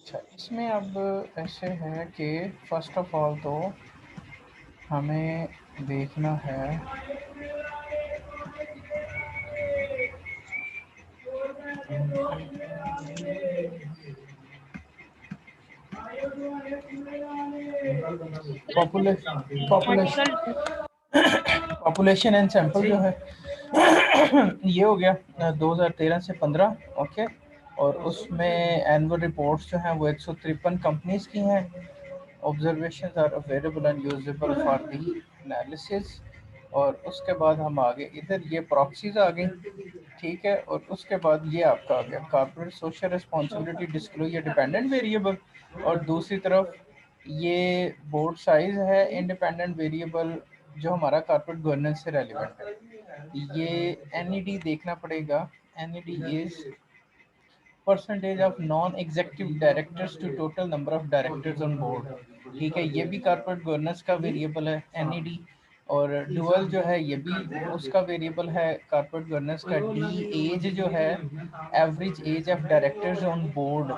अच्छा, इसमें अब ऐसे है कि फर्स्ट ऑफ ऑल तो हमें देखना है आर्टिकल पॉपुलेशन एंड सैंपल जो है ये हो गया 2013 से 15। ओके, और उसमें एनुअल रिपोर्ट्स जो हैं वो 153 कंपनीज की हैं। Observations are available and usable for the analysis. और उसके बाद हम आगे इधर ये प्रॉक्सीज आ गई, ठीक है। और उसके बाद ये आपका आ गया कॉर्पोरेट सोशल रिस्पॉन्सिबिलिटी डिस्क्लोज या डिपेंडेंट वेरिएबल। और दूसरी तरफ ये बोर्ड साइज है इंडिपेंडेंट वेरिएबल जो हमारा कॉर्पोरेट गवर्नेंस से रेलिवेंट है। ये एनईडी देखना पड़ेगा। NED is percentage of non executive directors to total number of directors on board, ठीक है। ये भी कॉर्पोरेट गवर्नेंस का वेरिएबल है एनईडी। और डुअल जो है ये भी उसका वेरिएबल है कॉर्पोरेट गवर्नेंस का। डी एज जो है average age of directors on board,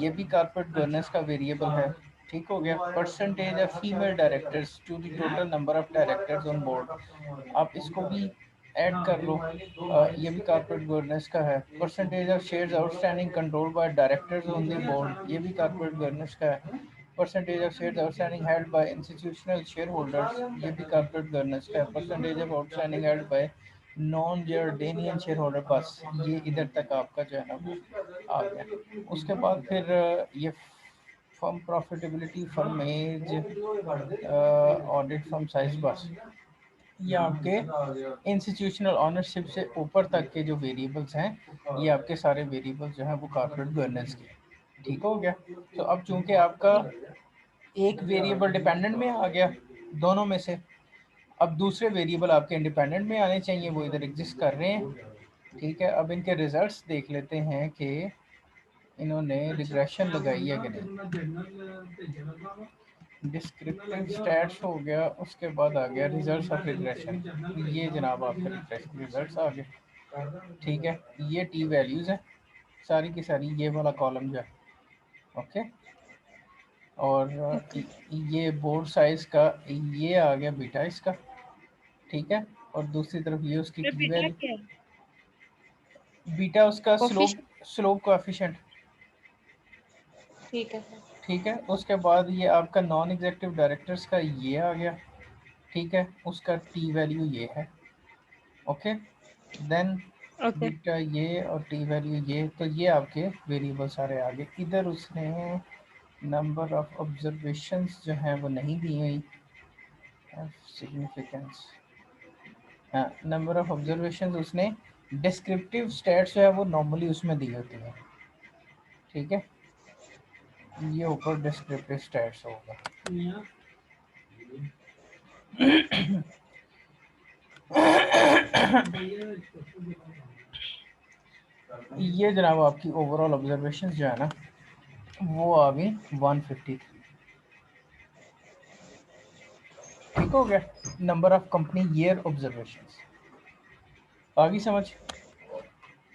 ये भी कॉर्पोरेट गवर्नेंस का वेरिएबल है, ठीक हो गया। Percentage of female directors to the total number of directors on board, आप इसको भी ऐड कर लो। ये भी कॉर्पोरेट गवर्नेंस का है। Percentage of shares outstanding control by directors on the board, ये भी कॉर्पोरेट गवर्नेंस का है। Percentage of shares outstanding held by institutional share holders, ये भी कॉर्पोरेट गवर्नेंस का है। Percentage of outstanding held by non Jordanian share holder, बस ये इधर तक आपका जो है ना वो आ गया। उसके बाद फिर ये firm profitability, firm age, audit, firm size, बस ये आपके इंस्टीट्यूशनल ऑनरशिप से ऊपर तक के जो वेरिएबल्स हैं, ये आपके सारे वेरिएबल्स जो हैं वो कॉर्पोरेट गवर्नेंस के, ठीक हो गया। तो अब चूंकि आपका एक वेरिएबल डिपेंडेंट में आ गया दोनों में से, अब दूसरे वेरिएबल आपके इंडिपेंडेंट में आने चाहिए, वो इधर एग्जिस्ट कर रहे हैं, ठीक है। अब इनके रिजल्ट्स देख लेते हैं कि इन्होंने रिग्रेशन लगाई है कि नहीं। डिस्क्रिप्टिव स्टैट्स हो गया, उसके बाद आ गया रिजल्ट्स ऑफ रिग्रेशन। ये जनाब आपके रिजल्ट्स आ गए, ठीक है। ये टी वैल्यूज है सारी की सारी, ये वाला कॉलम जो है, ओके। और ओके। ये बोर्ड साइज का ये आ गया बीटा इसका, ठीक है। और दूसरी तरफ ये उसकी टी बेटा वैल्यू, क्या है? बीटा उसका स्लोप, कोफिशिएंट। स्लोप कोएफिशिएंट, ठीक है सर। ठीक है। उसके बाद ये आपका नॉन एग्जीक्यूटिव डायरेक्टर्स का ये आ गया, ठीक है। उसका टी वैल्यू ये है, ओके। Then okay. बीटा ये और टी वैल्यू ये, तो ये आपके वेरिएबल सारे आ गए। इधर उसने नंबर ऑफ ऑब्जर्वेशंस जो हैं वो नहीं दी हुई, सिग्निफिकेंस, हाँ, नंबर ऑफ ऑब्जर्वेशंस उसने डिस्क्रिप्टिव स्टैट्स जो है वो नॉर्मली उसमें दी होती है, ठीक है। ये ऊपर डिस्क्रिप्टिव स्टैट्स होगा। ये जनाब आपकी ओवरऑल ऑब्जर्वेशन जो है ना वो आ गई 153, ठीक हो गया। Number of company year observations आ गई समझ।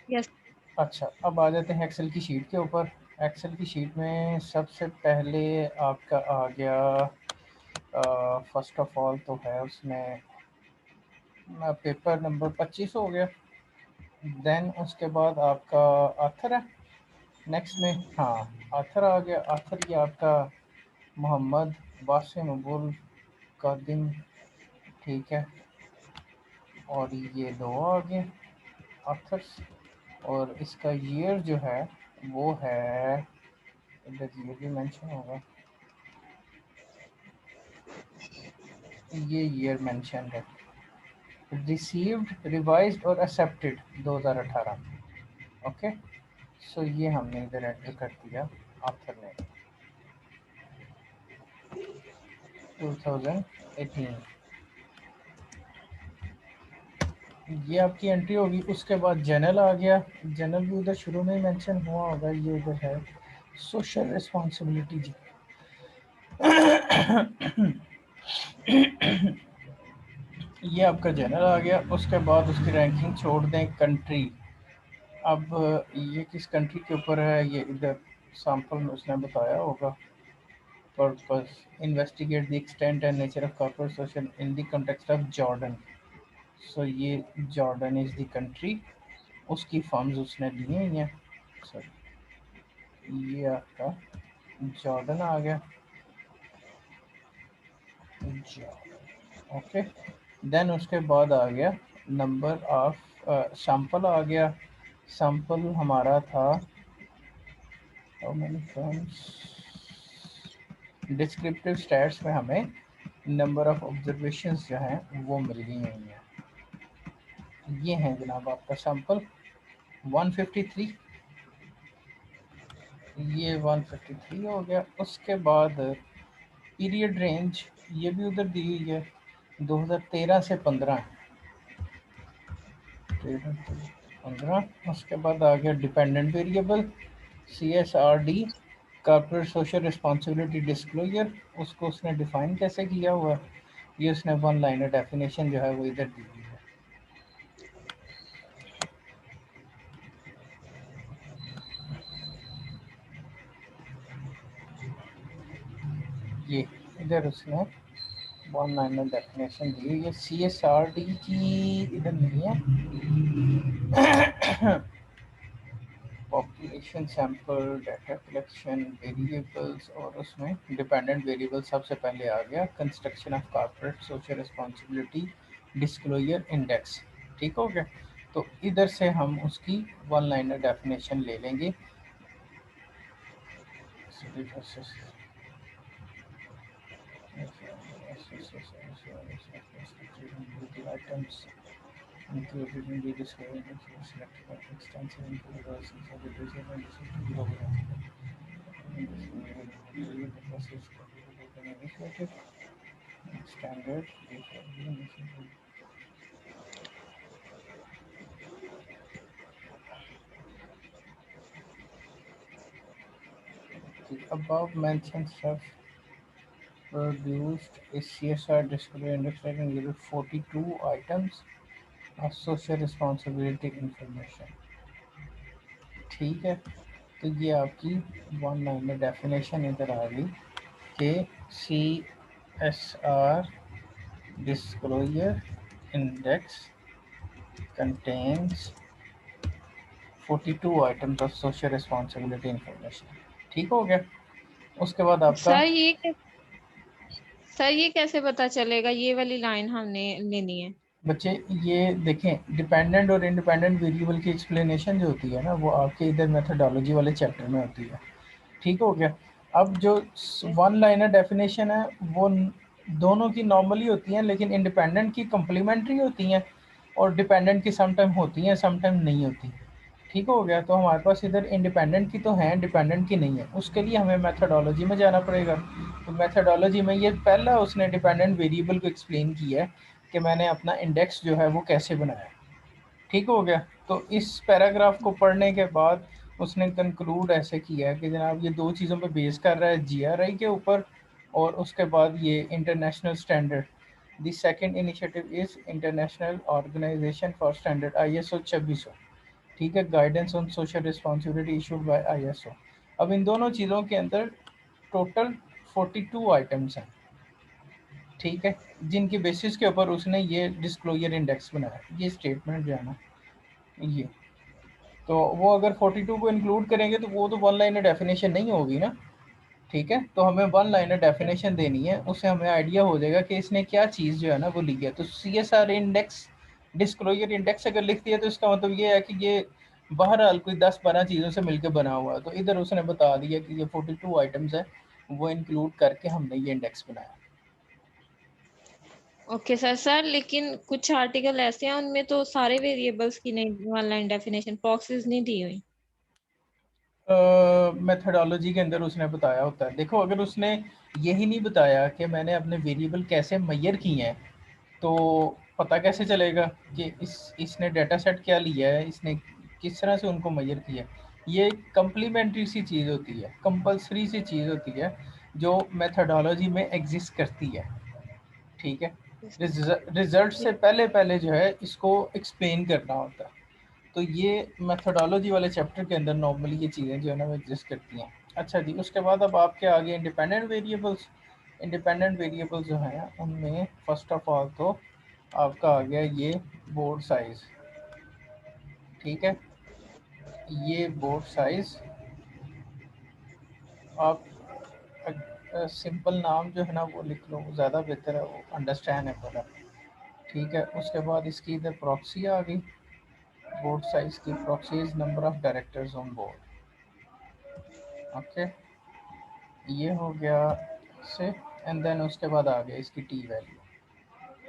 यस। अच्छा, अब आ जाते हैं एक्सेल की शीट के ऊपर। एक्सेल की शीट में सबसे पहले आपका आ गया फर्स्ट ऑफ ऑल तो है उसमें पेपर नंबर 25 हो गया। देन उसके बाद आपका आथर है नेक्स्ट में, हाँ आथर आ गया। आथर ये आपका मोहम्मद बासिम अबुल कादिम, ठीक है। और ये दो आ गए आथर्स। और इसका ईयर जो है वो है, इधर ईयर भी मेंशन होगा, ये ईयर मेंशन है रिसीव्ड, रिवाइज्ड और एक्सेप्टेड 2018, ओके। सो ये हमने इधर एंटर कर दिया आथर ने 2018, ये आपकी एंट्री होगी। उसके बाद जनरल आ गया। जनरल भी उधर शुरू में ही मेंशन हुआ होगा, ये उधर है सोशल रिस्पॉन्सिबिलिटी जी। ये आपका जनरल आ गया। उसके बाद उसकी रैंकिंग छोड़ दें कंट्री। अब ये किस कंट्री के ऊपर है, ये इधर सैंपल में उसने बताया होगा purpose investigate the extent and nature of corporate social in the context of Jordan. So ये जॉर्डन इज द कंट्री, उसकी फर्म्स उसने ली हुई हैं। सॉरी, ये आपका जॉर्डन आ गया, ओके। देन उसके बाद आ गया नंबर ऑफ सैंपल आ गया। सैंपल हमारा था how many firms, descriptive stats में हमें नंबर ऑफ ऑब्जर्वेशंस जो हैं वो मिल गई हुई हैं। ये हैं जनाब आपका सैंपल 153, ये 153 हो गया। उसके बाद पीरियड रेंज ये भी उधर दी हुई है 2013 से 15, 15। उसके बाद आ गया dependent variable CSRD, corporate social responsibility disclosure, उसको उसने डिफाइन कैसे किया हुआ है, ये उसने वन लाइनर डेफिनेशन जो है वो इधर दी हुई है। ये इधर उसने वन लाइनर डेफिनेशन दी हुई है। CSRD की इधर नहीं है। Population sample, data collection, variables, और उसमें डिपेंडेंट वेरिएबल सबसे पहले आ गया construction of corporate social responsibility disclosure index. ठीक हो गया। तो इधर से हम उसकी वन लाइनर डेफिनेशन ले लेंगे। Items included in the disclosure selected by extensive include for the reason and initiative standard the above mentioned stuff produced a CSR disclosure index that included 42 items of social responsibility information। ठीक है, तो ये आपकी one liner definition इधर आ गई कि CSR disclosure index contains 42 items of social responsibility information। ठीक हो गया। उसके बाद आपका सर ये कैसे पता चलेगा ये वाली लाइन हमने लेनी है? बच्चे ये देखें, डिपेंडेंट और इंडिपेंडेंट वेरिएबल की एक्सप्लेनेशन जो होती है ना वो आपके इधर मेथोडोलॉजी वाले चैप्टर में होती है। ठीक हो गया। अब जो वन लाइनर डेफिनेशन है वो दोनों की नॉर्मली होती हैं, लेकिन इंडिपेंडेंट की कम्प्लीमेंट्री होती हैं और डिपेंडेंट की समटाइम होती हैं, समटाइम नहीं होती। ठीक हो गया। तो हमारे पास इधर इंडिपेंडेंट की तो हैं, डिपेंडेंट की नहीं है। उसके लिए हमें मेथोडोलॉजी में जाना पड़ेगा। तो मेथोडोलॉजी में ये पहला उसने डिपेंडेंट वेरिएबल को एक्सप्लेन किया है कि मैंने अपना इंडेक्स जो है वो कैसे बनाया। ठीक हो गया। तो इस पैराग्राफ को पढ़ने के बाद उसने कंक्लूड ऐसे किया है कि जनाब ये दो चीज़ों पे बेस कर रहा है, GRI के ऊपर और उसके बाद ये international standard. The second initiative is international organization for standard ISO 2600। ठीक है, guidance on social responsibility issued by ISO। अब इन दोनों चीज़ों के अंदर टोटल 42 आइटम्स हैं। ठीक है, जिनकी बेसिस के ऊपर उसने ये डिस्क्लोजर इंडेक्स बनाया। ये स्टेटमेंट जो है ना, ये तो वो अगर 42 को इंक्लूड करेंगे तो वो तो वन लाइनर डेफिनेशन नहीं होगी ना। ठीक है, तो हमें वन लाइनर डेफिनेशन देनी है, उससे हमें आइडिया हो जाएगा कि इसने क्या चीज़ जो है ना वो ली है। तो CSR इंडेक्स, डिस्क्लोजर इंडेक्स अगर लिख दिया तो इसका मतलब ये है कि ये बहरहाल कोई 10-12 चीज़ों से मिलकर बना हुआ है। तो इधर उसने बता दिया कि ये 42 आइटम्स है, वो इंक्लूड करके हमने ये इंडेक्स बनाया। ओके सर लेकिन कुछ आर्टिकल ऐसे हैं उनमें तो सारे वेरिएबल्स की नहीं वन लाइन डेफिनेशन बॉक्सेस नहीं दी हुई। मेथडोलॉजी के अंदर उसने बताया होता है। देखो, अगर उसने यही नहीं बताया कि मैंने अपने वेरिएबल कैसे मैयर किए हैं तो पता कैसे चलेगा कि इसने डाटा सेट क्या लिया है, इसने किस तरह से उनको मैयर किया। ये कंप्लीमेंट्री सी चीज़ होती है, कंपलसरी सी चीज़ होती है जो मेथडोलॉजी में एग्जिस्ट करती है। ठीक है, रिजल्ट से पहले पहले जो है इसको एक्सप्लेन करना होता है। तो ये मेथोडोलॉजी वाले चैप्टर के अंदर नॉर्मली ये चीज़ें जो है ना वो एग्जिस्ट करती हैं। अच्छा जी, उसके बाद अब आपके आगे इंडिपेंडेंट वेरिएबल्स। इंडिपेंडेंट वेरिएबल्स जो हैं उनमें फर्स्ट ऑफ ऑल तो आपका आ गया ये बोर्ड साइज। ठीक है, ये बोर्ड साइज आप सिंपल नाम जो है ना वो लिख लो, ज़्यादा बेहतर है, वो अंडरस्टैंड है पता। ठीक है, उसके बाद इसकी इधर प्रॉक्सी आ गई। बोर्ड साइज की proxy is number of directors on board. Okay, ये हो गया से। एंड देन उसके बाद आ गया इसकी T value.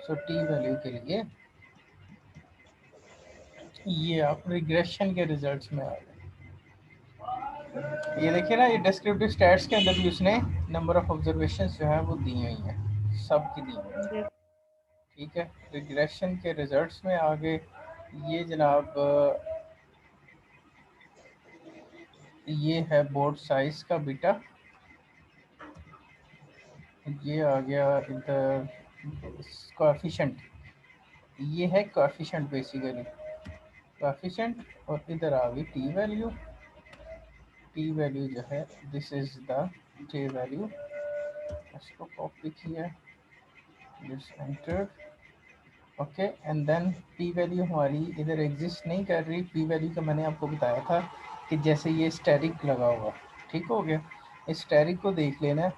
So T value के लिए ये आप रिग्रेशन के रिजल्ट्स में आ गए। ये देखिए ना, ये डिस्क्रिप्टिव स्टैट्स के अंदर भी उसने नंबर ऑफ ऑब्जर्वेशंस जो है वो दी हुई हैं, सब की दी हुई हैं। ठीक है, रिग्रेशन के रिजल्ट्स में आगे ये जनाब ये है बोर्ड साइज का बीटा। ये आ गया इधर कोएफिशिएंट, ये है कोएफिशिएंट बेसिकली, कोएफिशिएंट। और इधर आ गई टी वैल्यू। टी वैल्यू जो है this is the T value. इसको कॉपी किया, this entered. Okay, and then P value हमारी इधर एग्जिस्ट नहीं कर रही। पी वैल्यू का मैंने आपको बताया था कि जैसे ये स्टेरिक लगा हुआ, ठीक हो गया। इस स्टेरिक को देख लेना,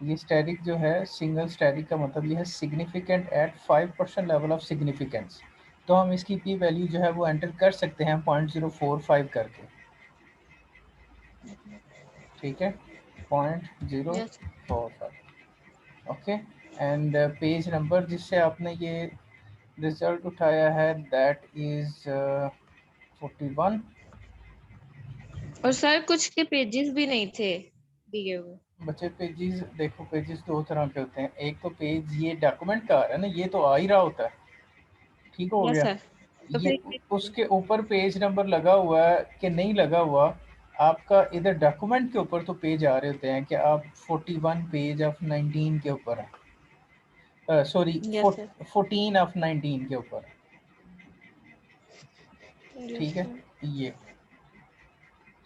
ये स्टेरिक जो है सिंगल स्टेरिक का मतलब ये है significant at 5% level of significance. तो हम इसकी पी वैल्यू जो है वो एंटर कर सकते हैं 0.045 करके। ठीक है, 0.045। ओके, एंड पेज नंबर जिससे आपने ये रिजल्ट उठाया है दैट इज 41। और सर कुछ के पेजेस भी नहीं थे दिए हुए। बच्चे पेजेस देखो, पेजेस दो तरह के होते हैं। एक तो पेज ये डॉक्यूमेंट का आ रहा है ना, ये तो आ ही रहा होता है, ठीक हो यस गया। सर। तो ये फिर उसके ऊपर पेज नंबर लगा हुआ है कि नहीं लगा हुआ, आपका इधर डॉक्यूमेंट के ऊपर तो पेज आ रहे होते हैं कि आप 41 पेज ऑफ 19 के ऊपर है, सॉरी यस सर। 14 ऑफ 19 के ऊपर। ठीक यस है, सर। ये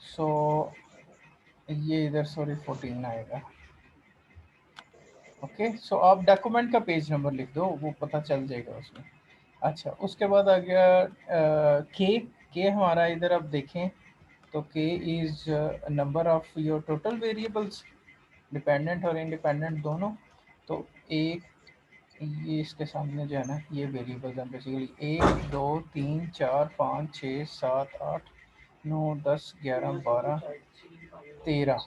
सो ये इधर सॉरी 14 आएगा। ओके, सो आप डॉक्यूमेंट का पेज नंबर लिख दो, वो पता चल जाएगा उसमें। अच्छा, उसके बाद आ गया के हमारा इधर आप देखें तो के is number of your total variables, dependent और इंडिपेंडेंट दोनों। तो एक ये इसके सामने जो है ना ये वेरिएबल्स हैं बेसिकली 1 2 3 4 5 6 7 8 9 10 11 12 13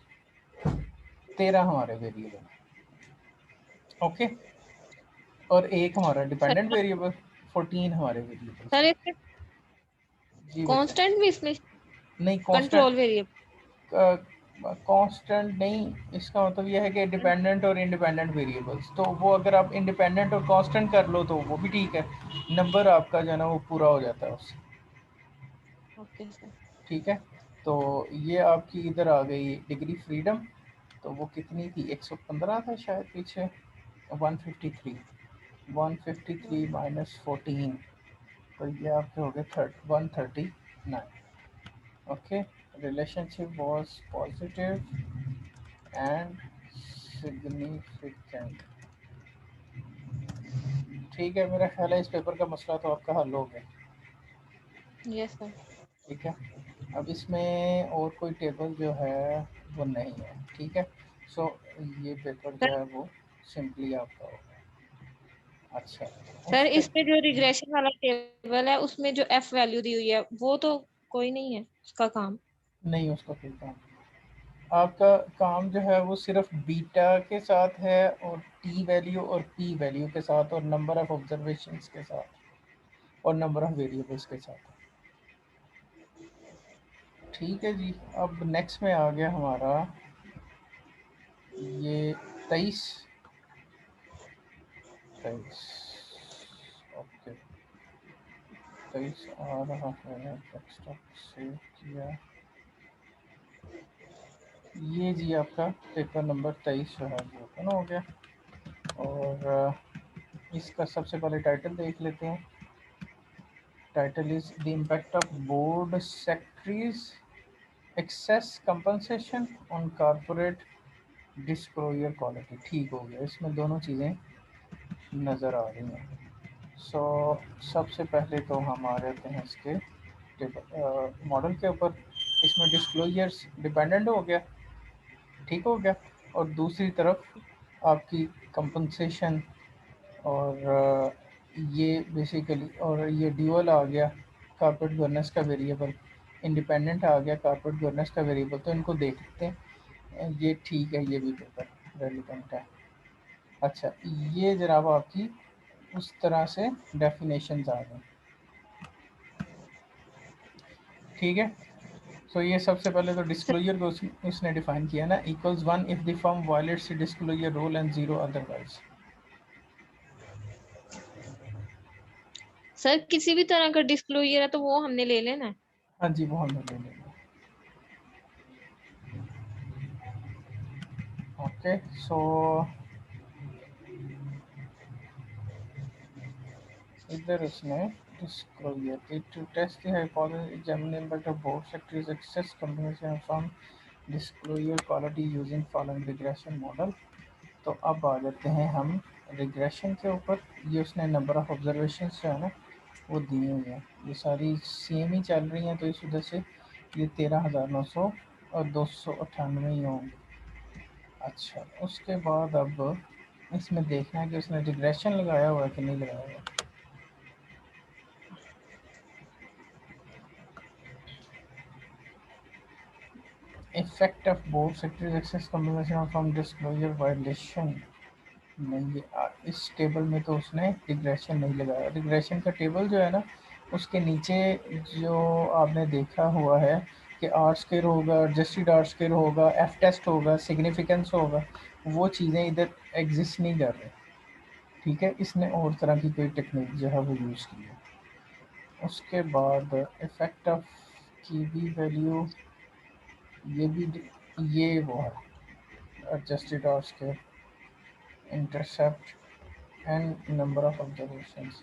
13 हमारे वेरिएबल। ओके, और एक हमारा सर डिपेंडेंट वेरिएबल, 14 हमारे वेरिएबल्स सर हैं। इसमें जी बच्चे, कांस्टेंट भी इसमें नहीं कंट्रोल कांस्टेंट, वेरिएबल। कांस्टेंट नहीं, इसका मतलब यह है कि डिपेंडेंट और इंडिपेंडेंट वेरिएबल्स, तो वो अगर आप इंडिपेंडेंट और कांस्टेंट कर लो तो वो भी ठीक है, नंबर आपका जो है ना वो पूरा हो जाता है उससे। Okay sir. ठीक है, तो ये आपकी इधर आ गई डिग्री फ्रीडम। तो वो कितनी थी, 115 था शायद पीछे, 153। 153 माइनस 14, तो ये आपके हो गए 139। Okay, relationship was positive and significant. ठीक है, मेरा ख्याल है इस पेपर का मसला तो आपका हल हो गया। Yes sir. ठीक है, अब इसमें और कोई टेबल जो है वो नहीं है। ठीक है, सो ये पेपर जो सर है वो सिंपली आपका होगा। अच्छा, सर उसके इसमें जो रिग्रेशन वाला टेबल है उसमें जो एफ वैल्यू दी हुई है वो तो कोई नहीं है उसका काम। नहीं, उसका कोई काम, आपका काम जो है वो सिर्फ बीटा के साथ है और टी वैल्यू और पी वैल्यू के साथ और नंबर ऑफ ऑब्जर्वेशंस के साथ और नंबर ऑफ वेरिएबल्स के साथ। ठीक है जी, अब नेक्स्ट में आ गया हमारा ये 23। 23, ओके, 23 आ रहा है, डेस्कटॉप सेव किया। ये जी आपका पेपर नंबर 23 जो है वो ओपन हो गया। और इसका सबसे पहले टाइटल देख लेते हैं। Title is the impact of board secretaries excess compensation on corporate disclosure quality. ठीक हो गया, इसमें दोनों चीज़ें नज़र आ रही हैं। सो सबसे पहले तो हम आ जाते हैं इसके मॉडल के ऊपर। इसमें डिस्क्लोजर्स डिपेंडेंट हो गया, ठीक हो गया, और दूसरी तरफ आपकी कंपनसेशन और ये बेसिकली, और ये ड्यूअल आ गया कॉर्पोरेट गवर्नेंस का वेरिएबल, इंडिपेंडेंट आ गया कॉर्पोरेट गवर्नेंस का वेरिएबल। तो इनको देखते हैं, ये ठीक है, ये भी पेपर रेलिवेंट है। अच्छा, ये जनाब आपकी उस तरह से डेफिनेशंस आ गई, ठीक है। सो ये सबसे पहले तो डिस्क्लोजर को इसने डिफाइन किया ना, equals 1 if the firm violates the disclosure rule and 0 otherwise. Sir किसी भी तरह का डिस्क्लोजर है तो वो हमने ले लेना है। हाँ जी, वो हमने ले लेंगे। ओके, सो इधर उसने disclosure it to test the hypothesis examine the impact of board secretaries access combination from disclosure quality using following regression model। तो अब आ जाते हैं हम रिग्रेशन के ऊपर। ये उसने नंबर ऑफ ऑब्जर्वेशन जो है ना वो दिए हुए हैं, ये सारी सेम ही चल रही हैं, तो इस वजह से ये 13,900 और 298 ही होंगे। अच्छा, उसके बाद अब इसमें देखना है कि उसने रिग्रेशन लगाया हुआ है कि नहीं लगाया हुआ। Effect of board secretary excess communication from disclosure violation. नहीं, ये इस टेबल में तो उसने रिग्रेशन नहीं लगाया। रिग्रेशन का टेबल जो है ना, उसके नीचे जो आपने देखा हुआ है कि आर स्केयर होगा, एडजस्टेड आर स्केयर होगा, एफ टेस्ट होगा, सिग्निफिकेंस होगा, वो चीज़ें इधर एग्जिस्ट नहीं कर रही, ठीक है। इसने और तरह की कोई टेक्निक जो है वो यूज़ की है। उसके बाद इफेक्ट ऑफ की भी वैल्यू, ये भी ये वो है adjusted R scale, intercept and number of observations,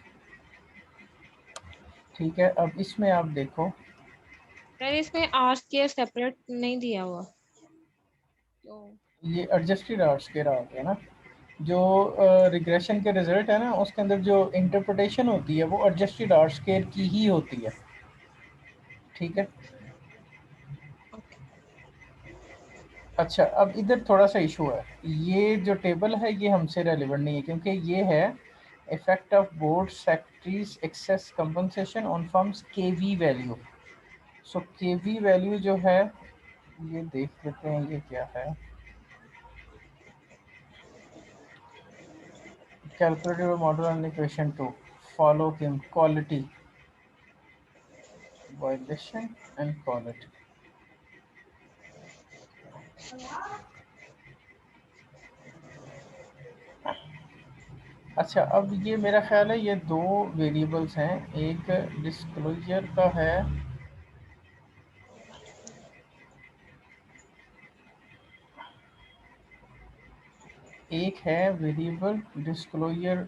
ठीक है। अब इसमें आप देखो, सर इसमें आर स्क्वायर सेपरेट नहीं दिया हुआ तो ये एडजस्टेड आर स्क्वायर आ गया ना। जो रिग्रेशन के रिजल्ट है ना, उसके अंदर जो इंटरप्रिटेशन होती है वो एडजस्टेड आर स्क्वायर की ही होती है, ठीक है। ओके। अच्छा, अब इधर थोड़ा सा इशू है, ये जो टेबल है ये हमसे रेलिवेंट नहीं है, क्योंकि ये है effect of board secretaries excess compensation on firms KV value. So KV value जो है, ये देख लेते हैं ये क्या है। Calculative model and equation to follow Kim quality violation and quality. अच्छा, अब ये मेरा ख्याल है ये दो वेरिएबल्स हैं, एक डिस्क्लोजर का है, एक है वेरिएबल डिस्क्लोजर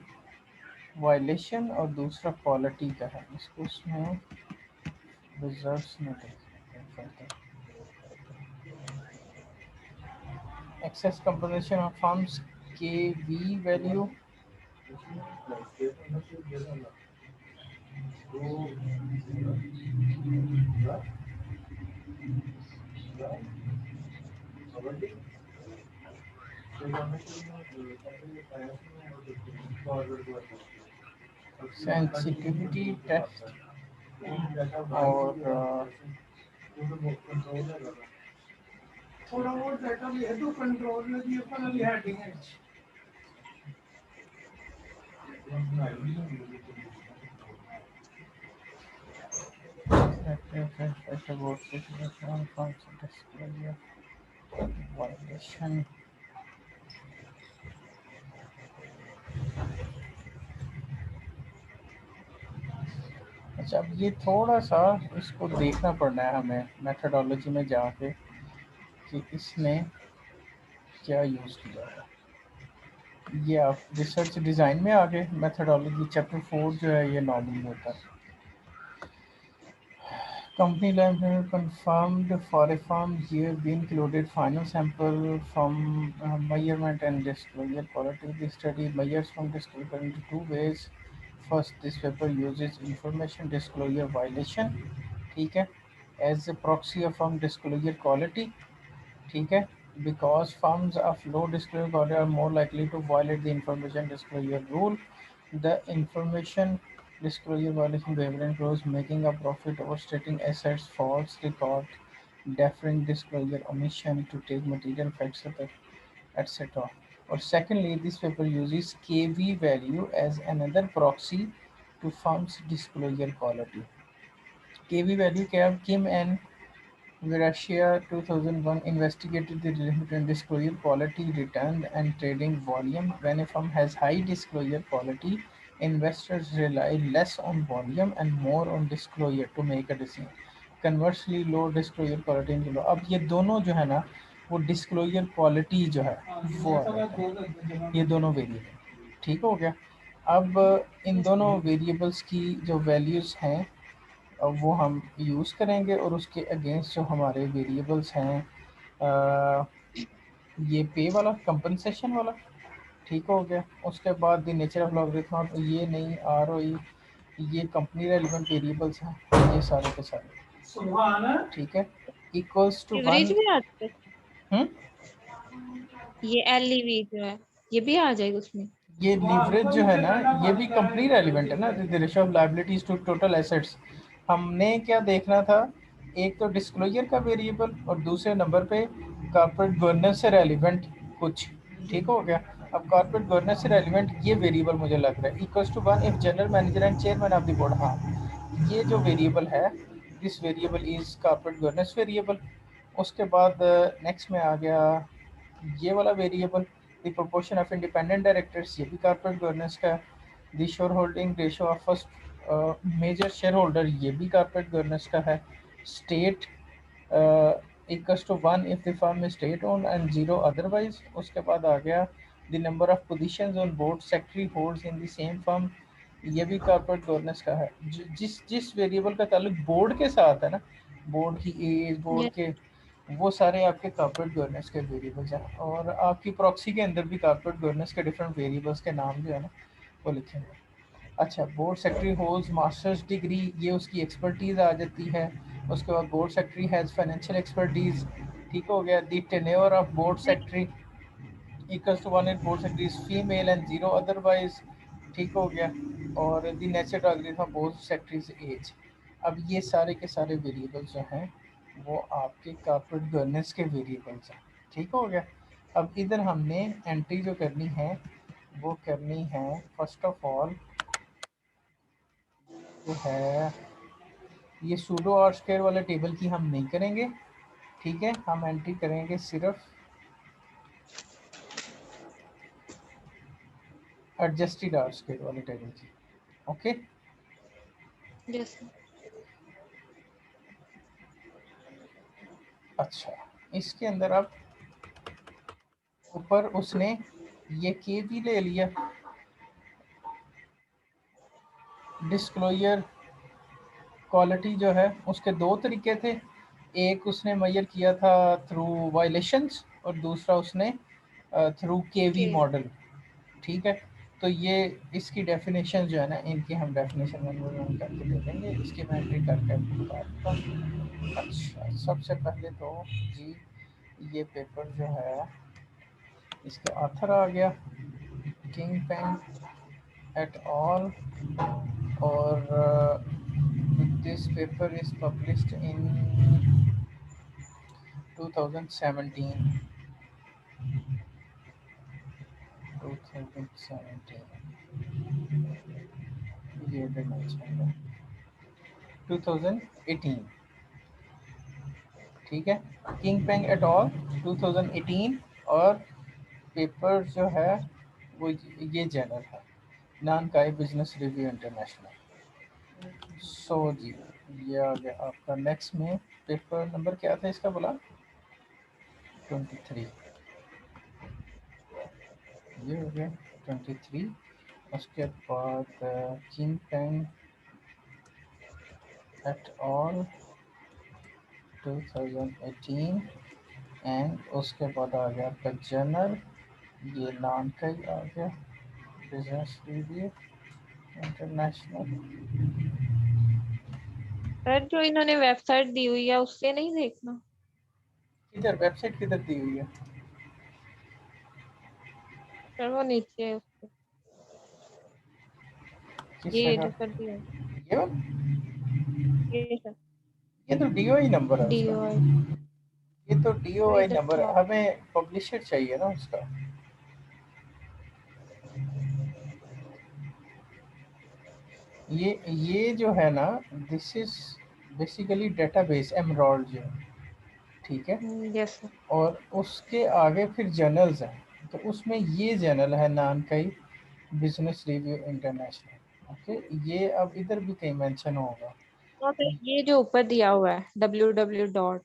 वायलेशन और दूसरा क्वालिटी का है। इसको उसमें रिजल्ट्स में देखते हैं। एक्सेस कंपोजिशन ऑफ फर्म्स के वी वैल्यू, सेंसिटिविटी टेस्ट और थोड़ा बहुत डाटा भी है तो कंट्रोल में भी अपन अभी हेडिंग है। वायलेशन। अच्छा, अब ये थोड़ा सा इसको देखना पड़ना है हमें मेथडोलॉजी में जाके कि इसने क्या यूज़ किया है। ये आप रिसर्च डिज़ाइन में आ गए, मेथडोलॉजी चैप्टर 4 जो है ये नॉर्मली होता है। Company lab confirmed for a firm year be included final sample from measurement and disclosure quality. The study measures from disclosure into two ways. First, this paper uses information disclosure violation, ठीक है, as a proxy of firm disclosure quality, ठीक है, because firms of low disclosure quality are more likely to violate the information disclosure rule. The information disclosure violation behavior includes making a profit, overstating assets, false record, deferring disclosure, omission to take material facts, etc. Or secondly, this paper uses KV value as another proxy to firms' disclosure quality. KV value Kim and Russia 2001 investigated the relationship between disclosure quality, return, and trading volume. When a firm has high disclosure quality, investors rely less on volume and more on disclosure to make a decision. Conversely, low disclosure quality अब ये दोनों जो है ना वो disclosure quality जो है वो आ जाता है, ये दोनों वेरिएबल ठीक हो गया। अब इन दोनों वेरिएबल्स की जो वैल्यूज़ हैं वो हम यूज़ करेंगे और उसके अगेंस्ट जो हमारे वेरिएबल्स हैं ये पे वाला कंपनसेशन वाला ठीक हो गया। उसके बाद द नेचर ऑफ लॉगरिथम ये नहीं आर ओ ये कंपनी रेलिवेंट वेरिएबल्स हैं ये सारे के सारे ठीक है इक्वल्स टू एवरेज वन। भी आता है, ये एलईवी जो है ये भी आ जाएगा उसमें। ये लीवरेज जो है ना ये भी कंपनी रेलिवेंट है ना, the ratio of liabilities to total assets. हमने क्या देखना था, एक तो डिस्क्लोजर का वेरिएबल और दूसरे नंबर पे कॉर्पोरेट गवर्नेंस से रेलिवेंट कुछ ठीक हो गया। अब कॉर्पोरेट गवर्नेंस से रेलिवेंट ये वेरिएबल मुझे लग रहा है equals to one if general manager and chairman of the board. हाँ ये जो वेरिएबल है this variable is corporate governance variable. उसके बाद नेक्स्ट में आ गया ये वाला variable the proportion of independent directors ये भी कॉर्पोरेट गवर्नेंस का। The shareholding ratio of first major shareholder ये भी कॉर्पोरेट गवर्नेंस का है। State equals to one if the firm is state own and zero otherwise. उसके बाद आ गया the number of positions on board secretary holds in the same firm ये भी कॉर्पोरेट गवर्नेंस का है। जिस जिस वेरिएबल का ताल्लुक बोर्ड के साथ है ना, बोर्ड की एज, बोर्ड Yes. के वो सारे आपके कॉर्पोरेट गवर्नेंस के वेरिएबल्स हैं। और आपकी प्रॉक्सी के अंदर भी कॉर्पोरेट गवर्नेंस के डिफरेंट वेरिएबल्स के नाम जो है ना वो लिखेंगे। अच्छा board secretary holds masters degree ये उसकी एक्सपर्टीज आ जाती है। उसके बाद board secretary has financial expertise ठीक हो गया। The tenure of board secretary equals to one in board secretary is female and zero otherwise ठीक हो गया। और the nature of board secretaries age. अब ये सारे के सारे वेरिएबल्स जो हैं वो आपके कॉर्पोरेट गवर्नेंस के वेरिएबल्स हैं ठीक हो गया। अब इधर हमने एंट्री जो करनी है वो करनी है फर्स्ट ऑफ ऑल जो है ये सूडो आर स्क्वायर वाले टेबल की हम नहीं करेंगे ठीक है। हम एंट्री करेंगे सिर्फ एडजस्टेड आर स्क्वायर वाले टेबल की ओके। Yes. अच्छा इसके अंदर अब ऊपर उसने ये के भी ले लिया। डिस्क्लोजर क्वालिटी जो है उसके दो तरीके थे, एक उसने मेजर किया था थ्रू वायलेशंस और दूसरा उसने थ्रू केवी Okay. मॉडल ठीक है। तो ये इसकी डेफिनेशन जो है ना इनकी हम डेफिनेशन में करके दे देंगे, इसकी मैं एंट्री करके आपको बता देता हूँ। अच्छा सबसे पहले तो जी ये पेपर जो है इसका ऑथर आ गया किंग पेंग एट ऑल और this paper is published in 2017 ये देना चाहिए 2018 ठीक है। किंग पेंग एट ऑल 2018 और पेपर जो है वो ये जर्नल है नानकाई बिजनेस रिव्यू इंटरनेशनल। सो जी ये आ गया आपका। नेक्स्ट में पेपर नंबर क्या था इसका बोला 23 ये हो गया 23। उसके बाद Qing Peng et al 2018 and उसके बाद आ गया आपका जनरल, ये नाम का ही आ गया, बिजनेस रिव्यू इंटरनेशनल। सर जो इन्होंने वेबसाइट दी हुई है उससे नहीं देखना, किधर वेबसाइट किधर दी हुई है? सर वो नीचे है उसके, किस ये जो जगह? कर दिया ये वाला? ये सर, ये तो डीओआई नंबर है उसका। DOI ये तो तो डीओआई इधर नंबर है, था। हमें पब्लिशर चाहिए ना उसका। ये जो है ना, this is basically database Emerald जो है, ठीक है। Yes sir. और उसके आगे फिर जर्नल्स हैं, तो उसमें ये जर्नल है नानकाई बिजनेस रिव्यू इंटरनेशनल। ओके, ये अब इधर भी कहीं मेंशन होगा। तो सर ये जो ऊपर दिया हुआ है www डॉट,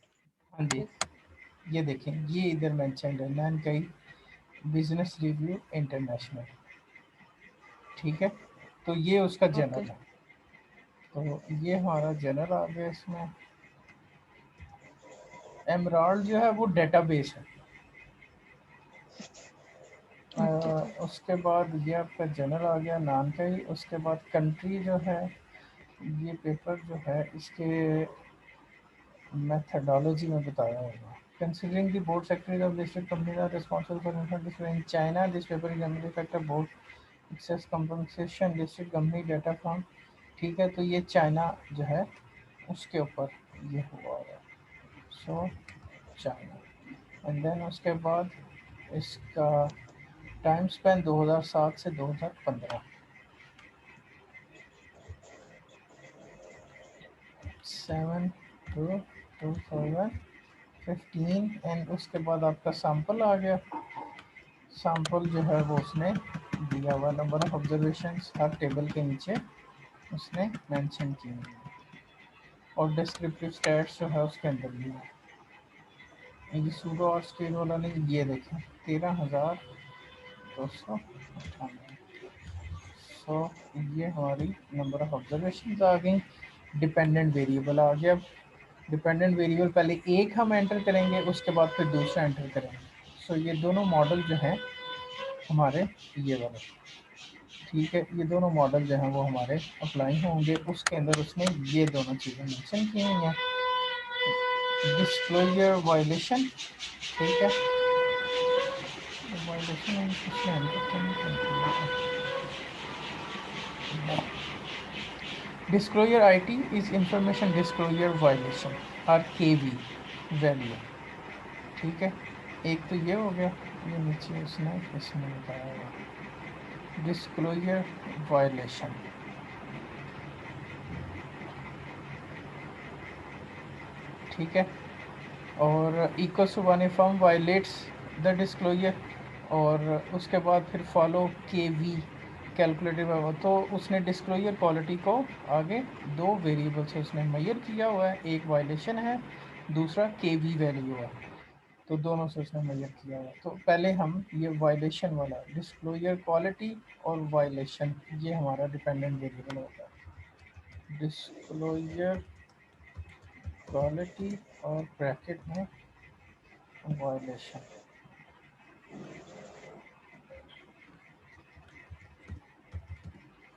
हाँ जी, ये देखें, ये इधर मेंशन है नानकाई बिजनेस रिव्यू इंटरनेशनल, ठीक है। तो ये उसका ओके जर्नल है, तो ये हमारा जर्नल आ गया इसमें। एमराल्ड जो है वो डेटाबेस है। Okay sir. उसके बाद ये आपका जनरल आ गया नाम का ही। उसके बाद कंट्री जो है, ये पेपर जो है इसके मेथडोलॉजी में बताया होगा। Considering the board secretary of listed companies are responsible for information in China, this paper is generally factor board excess compensation listed company data from, ठीक है। तो ये चाइना जो है उसके ऊपर ये हुआ है, सो चाइना। एंड देन उसके बाद इसका टाइम स्पेन 2007 से 2015, 7 टू 2015। एंड उसके बाद आपका सैंपल आ गया। सैंपल जो है वो उसने दिया हुआ, number of observation her table के नीचे उसने मेंशन किए हैं, और डिस्क्रिप्टिव स्टैट्स जो है उसके अंदर भी है। ये सूडो और स्केल वाला नहीं, ये देखें 13,298। सो ये हमारी नंबर ऑफ ऑब्जर्वेशन आ गई। डिपेंडेंट वेरिएबल आ गया। डिपेंडेंट वेरिएबल पहले एक हम एंटर करेंगे, उसके बाद फिर दूसरा एंटर करेंगे। सो ये दोनों मॉडल जो हैं हमारे, ये वाले, ठीक है, ये दोनों मॉडल जो हैं वो हमारे अप्लाई होंगे। उसके अंदर उसने ये दोनों चीज़ें मेंशन की हुई हैं। डिस्क्लोजर वायलेशन, ठीक है, वायलेशन उसने एंटर करनी है। Disclosure it is information disclosure violation are KV value, ठीक है। एक तो ये हो गया, ये नीचे उसने इसमें बताया हुआ डिस्क्लोजर वायलेशन, ठीक है। और इको सुबानी फर्म वायलेट्स द डिस्क्लोजर, और उसके बाद फिर फॉलो के वी कैलकुलेटिव है। तो उसने डिस्क्लोजर क्वालिटी को आगे दो वेरिएबल से उसने मेजर किया हुआ है, एक वायलेशन है, दूसरा के वी वैल्यू है। तो दोनों से उसने मेजर किया हुआ है। तो पहले हम ये वायलेशन वाला डिस्क्लोजर क्वालिटी और वायलेशन, ये हमारा डिपेंडेंट वेरिएबल होता है। डिस्क्लोजर क्वालिटी और ब्रैकेट में वायलेशन,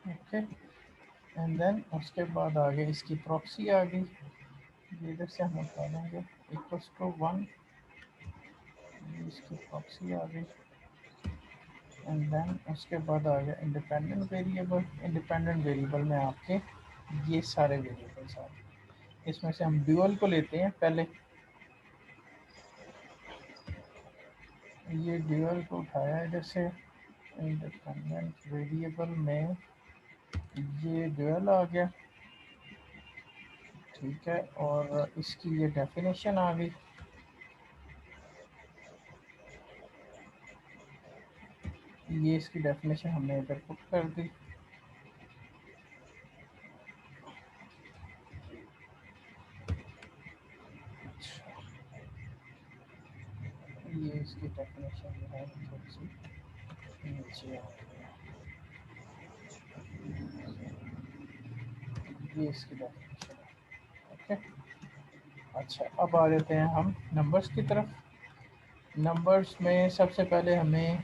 ओके। एंड देन उसके बाद आगे इसकी प्रॉक्सी आ गई, ये इधर से हम उठा लेंगे, इक्वल्स टू 1, इसकी प्रॉक्सी आ गई। एंड देन उसके बाद आ गया इंडिपेंडेंट वेरिएबल। इंडिपेंडेंट वेरिएबल में आपके ये सारे वेरिएबल्स आ गए। इसमें से हम ड्यूअल को लेते हैं पहले। ये ड्यूअल को उठाया इधर से, इंडिपेंडेंट वेरिएबल में ये ड्यूअल आ गया, ठीक है। और इसकी ये डेफिनेशन आ गई, ये इसकी डेफिनेशन हमने इधर पुट कर दी। अच्छा, ये इसकी डेफिनेशन जो है थोड़ी सी नीचे आ गई है। ये इसकी डेफिनेशन है, ओके। अच्छा, अब आ जाते हैं हम नंबर्स की तरफ। नंबर्स में सबसे पहले हमें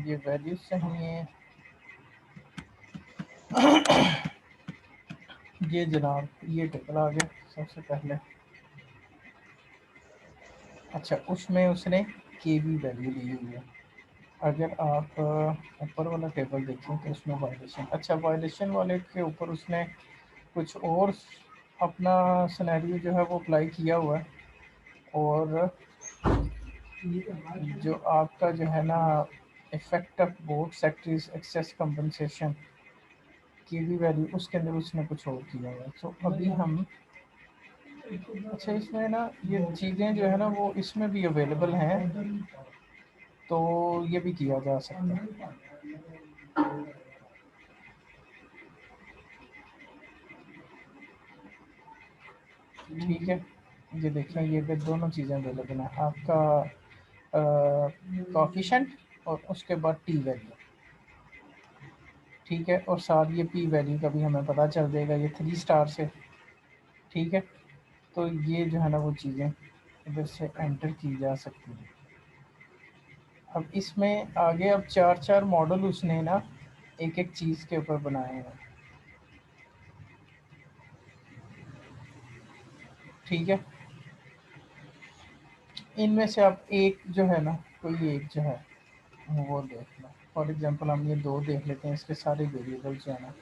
ये वैल्यूज चाहिए। ये जनाब ये टेबल आ गया सबसे पहले। अच्छा, उसमें उसने के वी वैल्यू दी हुई है। अगर आप ऊपर वाला टेबल देखें तो उसमें वायलेशन, अच्छा वायलेशन वाले के ऊपर उसने कुछ और अपना सिनेरियो जो है वो अप्लाई किया हुआ है। और जो आपका जो है ना effect of both sectors excess compensation की भी वैल्यू, उसके अंदर उसने कुछ और किया हुआ है। तो अभी हम, अच्छा इसमें ना ये चीज़ें जो है ना वो इसमें भी अवेलेबल हैं, तो ये भी किया जा सकता है। ठीक है, ये देखिए ये भी दोनों चीज़ें अवेलेबल हैं, आपका कॉफिशेंट और उसके बाद टी वैल्यू। ठीक है, और साथ ये पी वैल्यू का भी हमें पता चल जाएगा, ये 3 स्टार से। ठीक है, तो ये जो है ना वो चीज़ें इधर से एंटर की जा सकती हैं। अब इसमें आगे अब 4 मॉडल उसने ना एक एक चीज़ के ऊपर बनाए हैं। ठीक है, इनमें से आप एक जो है ना, कोई एक जो है वो देख लो। फॉर एग्जांपल हम ये दो देख लेते हैं, इसके सारे वेरिएबल जो है ना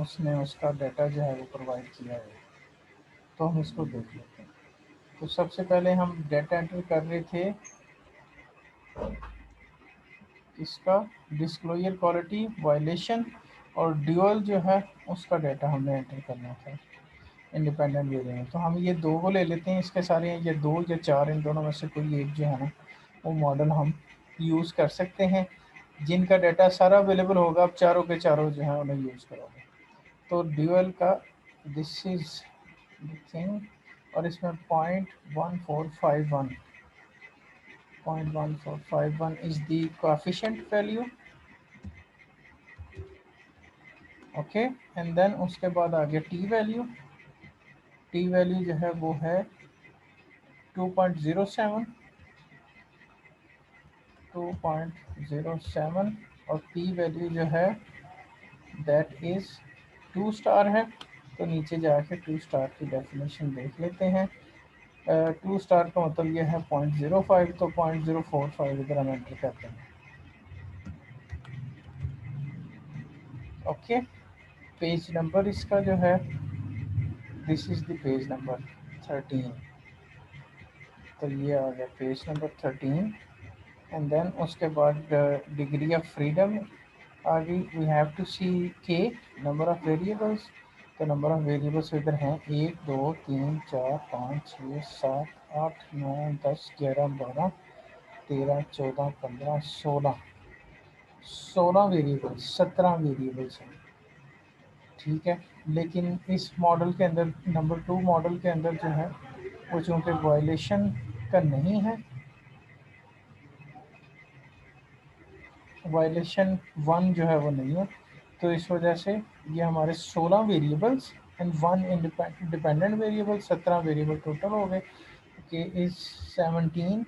उसने उसका डाटा जो है वो प्रोवाइड किया है, तो हम इसको देख लेते हैं। तो सबसे पहले हम डाटा एंटर कर रहे थे इसका डिस्क्लोजर क्वालिटी वायलेशन, और ड्यूअल जो है उसका डाटा हमने एंटर करना था इंडिपेंडेंट वेरिएबल। तो हम ये दो को ले लेते हैं, इसके सारे ये दो या चार, इन दोनों में से कोई एक जो है ना वो मॉडल हम यूज़ कर सकते हैं, जिनका डाटा सारा अवेलेबल होगा। अब चारों के चारों जो है उन्हें यूज़ करोगे। तो ड्यूअल का दिस इज थिंग, और इसमें 0.1451 is the coefficient value. Okay, and then उसके बाद आ गया टी वैल्यू। टी वैल्यू जो है वो है 2.07, 2.07, और पी वैल्यू जो है दैट इज 2 स्टार है। तो नीचे जाके 2 स्टार की डेफिनेशन देख लेते हैं। 2 स्टार का मतलब ये है 0.05, तो 0.045 इधर हम एंटर करते हैं। ओके, पेज नंबर इसका जो है this is the page number 13। तो ये आ गया पेज नंबर 13। एंड देन उसके बाद डिग्री ऑफ फ्रीडम आ गई। वी हैव टू सी के नंबर ऑफ वेरिएबल्स। तो नंबर ऑफ वेरिएबल्स इधर हैं 1 2 3 4 5 6 7 8 9 10 11 12 13 14 15 16, 16 वेरिएबल्स, 17 वेरिएबल्स हैं। ठीक है, लेकिन इस मॉडल के अंदर, नंबर 2 मॉडल के अंदर जो है वो चूँकि वायलेशन का नहीं है, वायलेशन 1 जो है वो नहीं है, तो इस वजह से ये हमारे 16 variables and 1 independent variable, 17 variable total हो गए। के इज 17,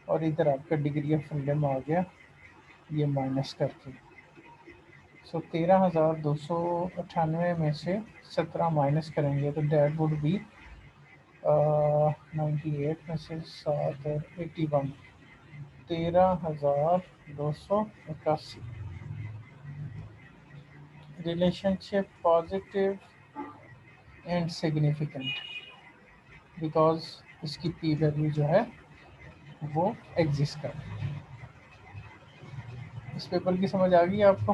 और इधर आपका डिग्री ऑफ फ्रीडम आ गया ये माइनस करके। सो 13,298 में से 17 माइनस करेंगे तो डेट वुड बी 98 में से 7 और 81, 13,281। Relationship positive and significant, because इसकी पी वैल्यू जो है वो एग्जिस्ट कर। इस पेपर की समझ आ गई आपको?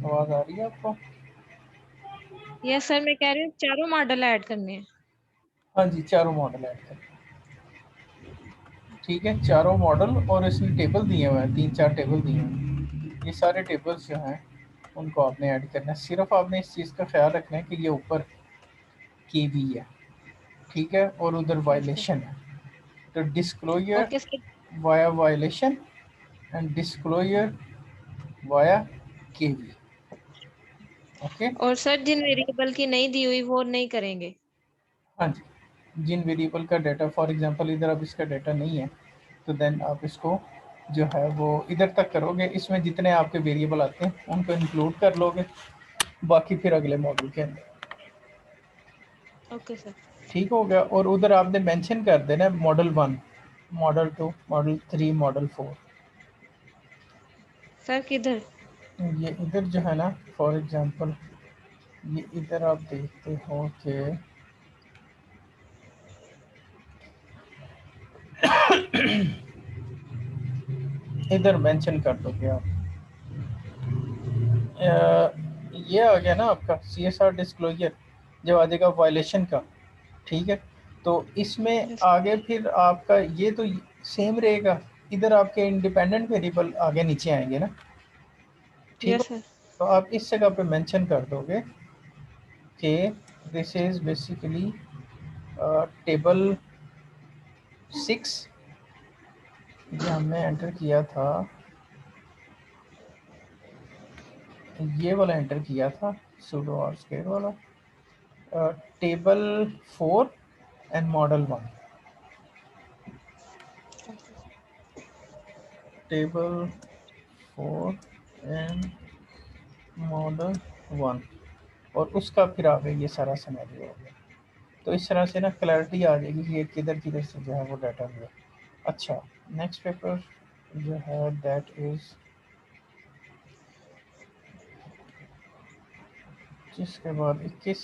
आवाज आ रही है आपको? यस सर, मैं कह रही हूँ चारों मॉडल ऐड करने हैं। हाँ जी, चारों मॉडल ऐड कर। ठीक है, चारों मॉडल, और इसमें टेबल दिए हुए हैं, 3-4 टेबल दिए हुए हैं। ये सारे टेबल्स जो हैं उनको आपने ऐड करना है। सिर्फ आपने इस चीज़ का ख्याल रखना है कि ये ऊपर के वी है, ठीक है, और उधर ओके वायलेशन है। तो disclosure okay sir. Via violation and disclosure via KV. Okay और सर जिन वेरिएबल की नहीं दी हुई वो नहीं करेंगे? हाँ जी, जिन वेरिएबल का डाटा, फॉर एग्जांपल इधर अब इसका डाटा नहीं है तो देन आप इसको जो है वो इधर तक करोगे, इसमें जितने आपके वेरिएबल आते हैं उनको इंक्लूड कर लोगे, बाकी फिर अगले मॉडल के अंदर। Okay sir. ठीक हो गया। और उधर आपने मेंशन कर देना model 1, model 2, model 3, model 4। Sir किधर? ये इधर जो है ना, फॉर एग्जांपल ये इधर आप देखते हो कि इधर मेंशन कर दोगे आप। ये आ गया ना आपका CSR डिस्क्लोजर जो आ जाएगा वायलेशन का। ठीक है, तो इसमें यस आगे फिर आपका ये तो सेम रहेगा, इधर आपके इंडिपेंडेंट वेरिएबल आगे नीचे आएंगे ना। ठीक हो, यस सर। तो आप इस जगह पे मेंशन कर दोगे कि दिस इज बेसिकली टेबल 6। ये हमने एंटर किया था, ये वाला एंटर किया था सूडो और स्क्वेयर वाला, table 4 and model 1। Table 4 and model 1, और उसका फिर आगे ये सारा सिनेरियो हो गया। तो इस तरह से ना क्लैरिटी आ जाएगी कि ये किधर किधर से जो है वो डाटा लिया। अच्छा, नेक्स्ट पेपर जो है दैट इज, जिसके बाद 21,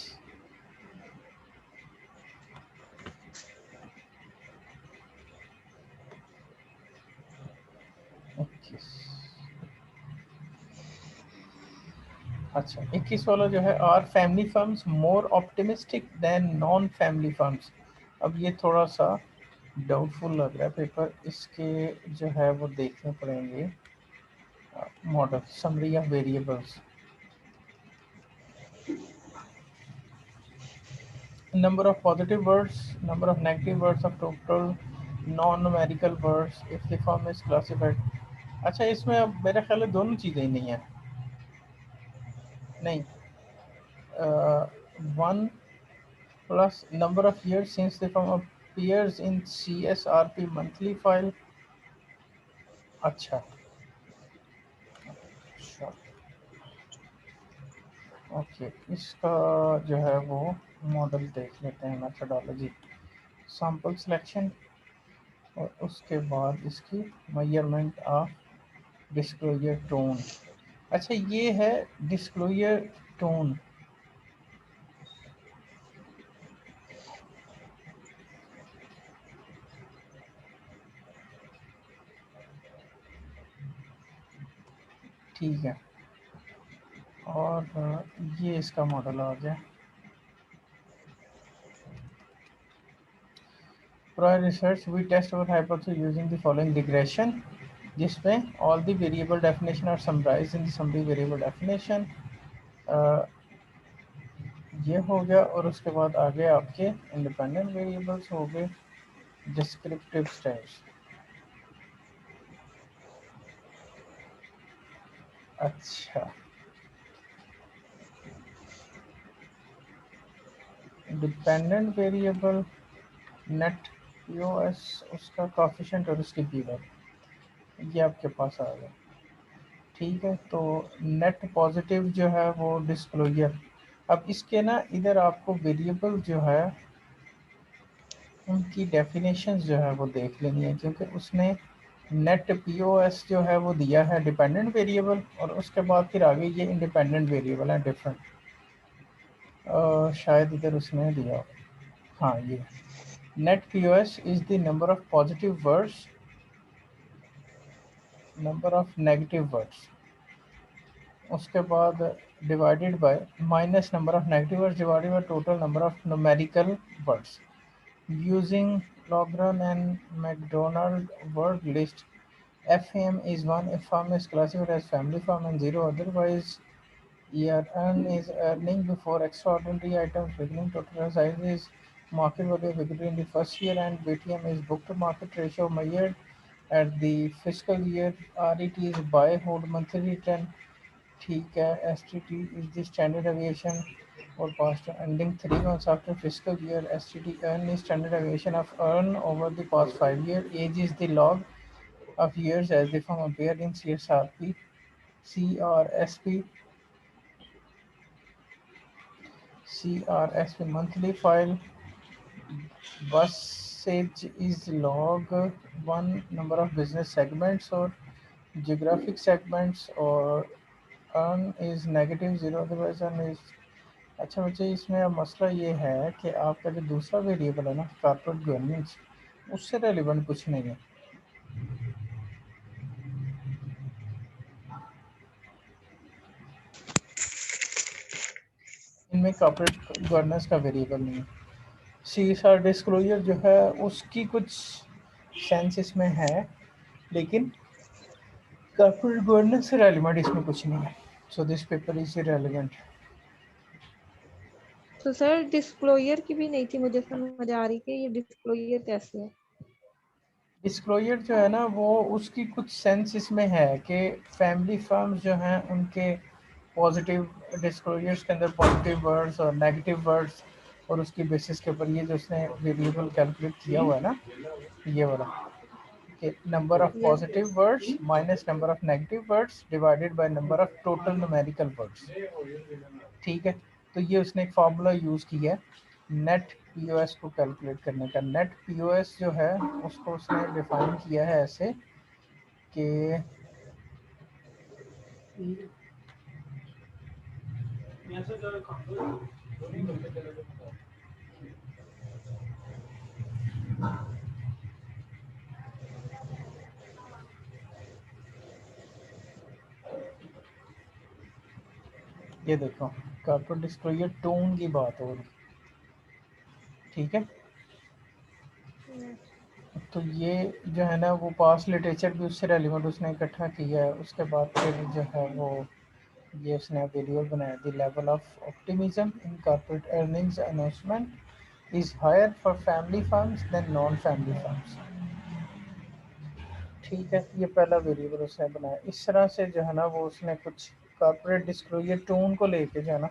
अच्छा 21 वाला जो है, are family firms more optimistic than non family firms. अब ये थोड़ा सा डाउटफुल लग रहा है पेपर, इसके जो है वो देखने पड़ेंगे model summary of variables, number of positive words, number of negative words of total non-numerical words if the form is classified। अच्छा, इसमें अब मेरा ख्याल है दोनों चीज़ें ही नहीं है, नहीं, 1 plus number of years since the form appears in CSRP monthly file। अच्छा अच्छा, ओके, इसका जो है वो मॉडल देख लेते हैं, मेथडोलॉजी, सैंपल सिलेक्शन, और उसके बाद इसकी मेजरमेंट ऑफ डिस्क्लोजर टोन। अच्छा, ये है डिस्क्लोजर टोन। ठीक है, और ये इसका मॉडल आ गया। Prior research we test our hypothesis using the following regression, जिसमें all the variable definition are summarized in the summary variable definition. ये हो गया, और उसके बाद आगे आपके इंडिपेंडेंट वेरिएबल्स हो गए, डिस्क्रिप्टिव स्टेज। अच्छा, डिपेंडेंट वेरिएबल नेट पीओएस, उसका कोफिशिएंट और उसकी कीवर्ड ये आपके पास आ गया। ठीक है, तो नेट पॉजिटिव जो है वो डिस्क्लोजर। अब इसके ना इधर आपको वेरिएबल जो है उनकी डेफिनेशंस जो है वो देख लेनी है, क्योंकि उसने नेट पीओएस जो है वो दिया है डिपेंडेंट वेरिएबल, और उसके बाद फिर आगे ये इंडिपेंडेंट वेरिएबल है डिफरेंट, शायद इधर उसने दिया। हाँ, ये net POS is the number of positive words, number of negative words, उसके बाद divided by minus number of negative words divided by total number of numerical words using Logran and McDonald word list। FAM is 1 if firm is classified as family firm and 0 otherwise। ERN is earning before extraordinary items beginning total size is market value of equity in the first year, and BTM is book to market ratio measured at the fiscal year, RET is by hold monthly return, ठीक है। STT is the standard aviation और past ending 3 months after fiscal year. STT earn is standard deviation of earn over the past 5 years. Age is the log of years as the firm appeared in CSRP, CRSP, CRSP monthly file. Busage is log one number of business segments or geographic segments, और earn is negative zero, otherwise earn is। अच्छा बच्चे, इसमें अब मसला ये है कि आपका जो दूसरा वेरिएबल है ना, कॉर्पोरेट गवर्नेंस, उससे रेलिवेंट कुछ नहीं है। इनमें कॉर्पोरेट गवर्नेंस का वेरिएबल नहीं है। CSR डिस्क्लोजर जो है उसकी कुछ सेंस इसमें है, लेकिन कॉर्पोरेट गवर्नेंस से रेलिवेंट इसमें कुछ नहीं है। So this paper is irrelevant. तो सर डिस्क्लोजर की भी नहीं थी मुझे समझ आ रही कि ये डिस्क्लोजर कैसे है। डिस्क्लोजर जो है ना, वो उसकी कुछ सेंस इसमें है कि फैमिली फर्म्स जो हैं उनके पॉजिटिव डिस्क्लोजर्स के अंदर पॉजिटिव वर्ड्स और नेगेटिव वर्ड्स, और उसकी बेसिस के ऊपर ये जो उसने वेरिएबल कैलकुलेट किया हुआ है ना, ये वाला कि number of yes positive words minus number of negative words divided by number of total numerical words, ठीक है। तो ये उसने एक फार्मूला यूज़ किया है नेट पीओएस को कैलकुलेट करने का। नेट पीओएस जो है उसको उसने डिफाइन किया है ऐसे कि ये देखो, कॉर्पोरेट डिस्क्लोजर टोन की बात हो रही, ठीक है। तो ये जो है ना, वो पास लिटरेचर भी उससे रेलिवेंट उसने इकट्ठा किया है। उसके बाद फिर जो है वो ये उसने वेरिएबल बनाया, the level of optimism in corporate earnings announcement is higher for family firms than non family firms, ठीक है। ये पहला वेरिएबल उसने बनाया। इस तरह से जो है ना, वो उसने कुछ कॉर्पोरेट डिस्क्लोजर टोन को लेके जो है ना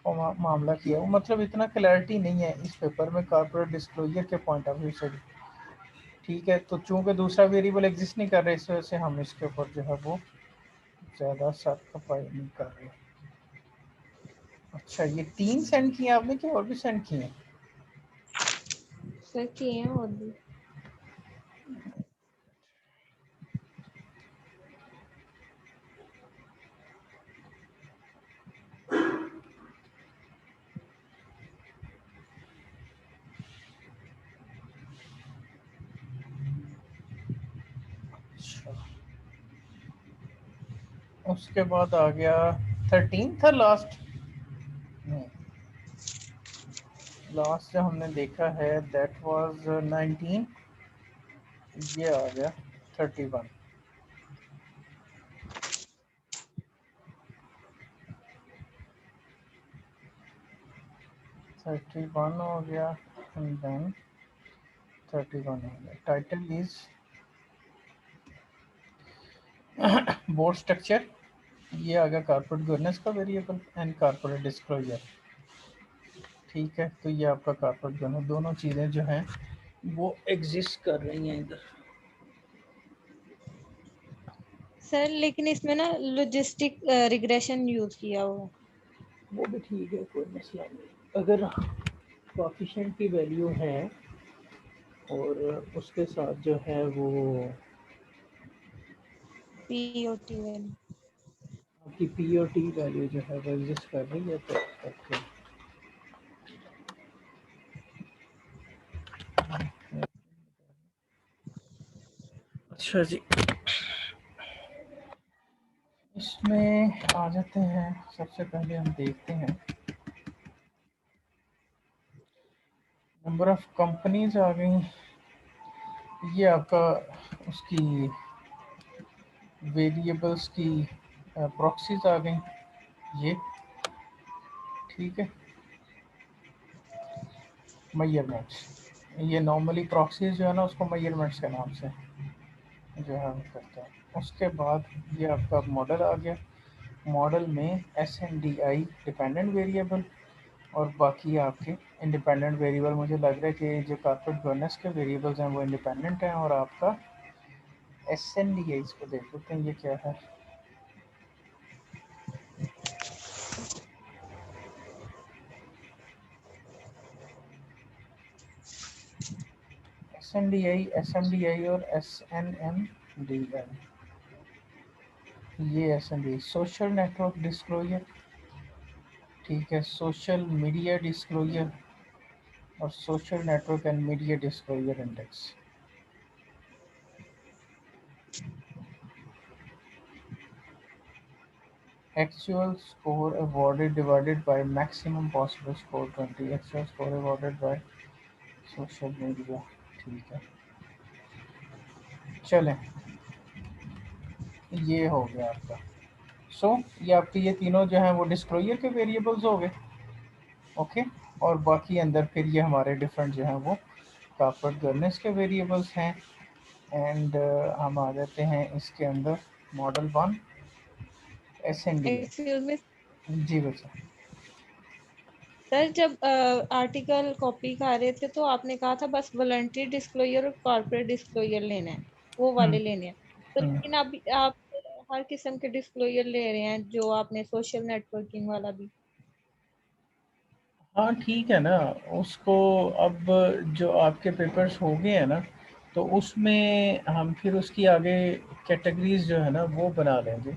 वो मामला किया। वो मतलब इतना क्लैरिटी नहीं है इस पेपर में कॉर्पोरेट डिस्क्लोजर के पॉइंट ऑफ व्यू से भी, ठीक है। तो चूंकि दूसरा वेरिएबल एग्जिस्ट नहीं कर रहे, इस वजह से हम इसके ऊपर जो है वो ज़्यादा सर खपाई नहीं कर रहे। अच्छा, ये 3 सेंड किए आपने कि और भी सेंड किए हैं? सर किए हैं और भी। अच्छा, उसके बाद आ गया 13 था लास्ट। लास्ट जो हमने देखा है दैट वाज 19। ये आ गया 31। 31 हो गया एंड देन 31 हो गया। टाइटल इज बोर्ड स्ट्रक्चर, ये आ गया कॉर्पोरेट गवर्नेंस का वेरिएबल एंड कॉर्पोरेट डिस्क्लोजर, ठीक है। तो ये आपका कॉर्पोरेट गवर्नेंस, दोनों चीज़ें जो हैं वो एग्जिस्ट कर रही हैं इधर। सर लेकिन इसमें ना लॉजिस्टिक रिग्रेशन यूज किया हुआ है। वो भी ठीक है, कोई मसला नहीं। अगर कोफिशिएंट की वैल्यू है और उसके साथ जो है वो पीओटी वैल्यू। आपकी पीओटी वैल्यू जो है वो एग्जिस्ट कर रही है तो ओके। अच्छा जी, इसमें आ जाते हैं। सबसे पहले हम देखते हैं नंबर ऑफ कंपनीज आ गई। ये आपका उसकी वेरिएबल्स की प्रॉक्सीज आ गई, ये ठीक है। मेजरमेंट्स, ये नॉर्मली प्रॉक्सीज जो है ना उसको मेजरमेंट्स के नाम से जो है हम करते हैं। उसके बाद ये आपका मॉडल आ गया। मॉडल में S N D I dependent variable और बाकी आपके इंडिपेंडेंट वेरिएबल। मुझे लग रहा है कि जो कॉर्पोरेट गवर्नेंस के वेरिएबल्स हैं वो इंडिपेंडेंट हैं। और आपका एस एन डी आई, इसको देख लेते हैं ये क्या है। S N D I, S M D I और S N M D I. ये S N D I social network disclosure, ठीक है, सोशल मीडिया डिस्क्लोजर और social network and media disclosure index. Actual score awarded divided by maximum possible score 20। Actual score awarded by social media, ठीक है। चलें, ये हो गया आपका। ये आपके ये तीनों जो हैं वो डिस्क्लोजर के वेरिएबल्स हो गए। ओके, और बाकी अंदर फिर ये हमारे डिफरेंट जो हैं वो कॉर्पोरेट गवर्नेंस के वेरिएबल्स हैं। एंड हम आ जाते हैं इसके अंदर model 1 S N D excuse me ए। जी बच्चा। सर, जब आर्टिकल कॉपी कर रहे थे तो आपने कहा था बस वॉलंटरी डिस्क्लोजर और कॉर्पोरेट डिस्क्लोजर लेना है, वो वाले हम्म लेने हैं। तो हम्म लेकिन अभी आप हर किस्म के डिस्क्लोजर ले रहे हैं, जो आपने सोशल नेटवर्किंग वाला भी। हाँ ठीक है ना। उसको अब जो आपके पेपर्स हो गए हैं ना, तो उसमें हम फिर उसकी आगे कैटेगरीज जो है ना वो बना लेंगे।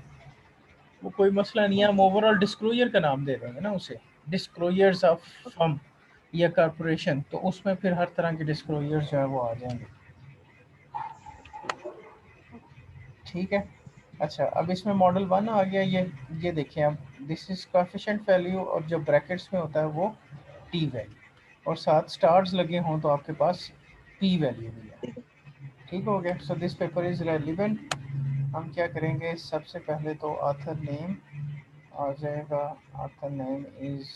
वो कोई मसला नहीं है, हम ओके। ओवरऑल डिस्क्लोजर का नाम दे देंगे ना उसे, डिस्क्लोजर्स ऑफ फर्म या कॉरपोरेशन। तो उसमें फिर हर तरह के डिस्क्लोजर्स जो है वो आ जाएंगे। ठीक है। अच्छा, अब इसमें मॉडल 1 आ गया। ये देखें अब, दिस इज कोएफिशिएंट वैल्यू और जो ब्रैकेट्स में होता है वो टी वैल्यू, और साथ स्टार्स लगे हों तो आपके पास पी वैल्यू भी है। ठीक हो गया। So this paper is relevant. हम क्या करेंगे, सबसे पहले तो ऑथर नेम आ जाएगा। ऑथर नेम इज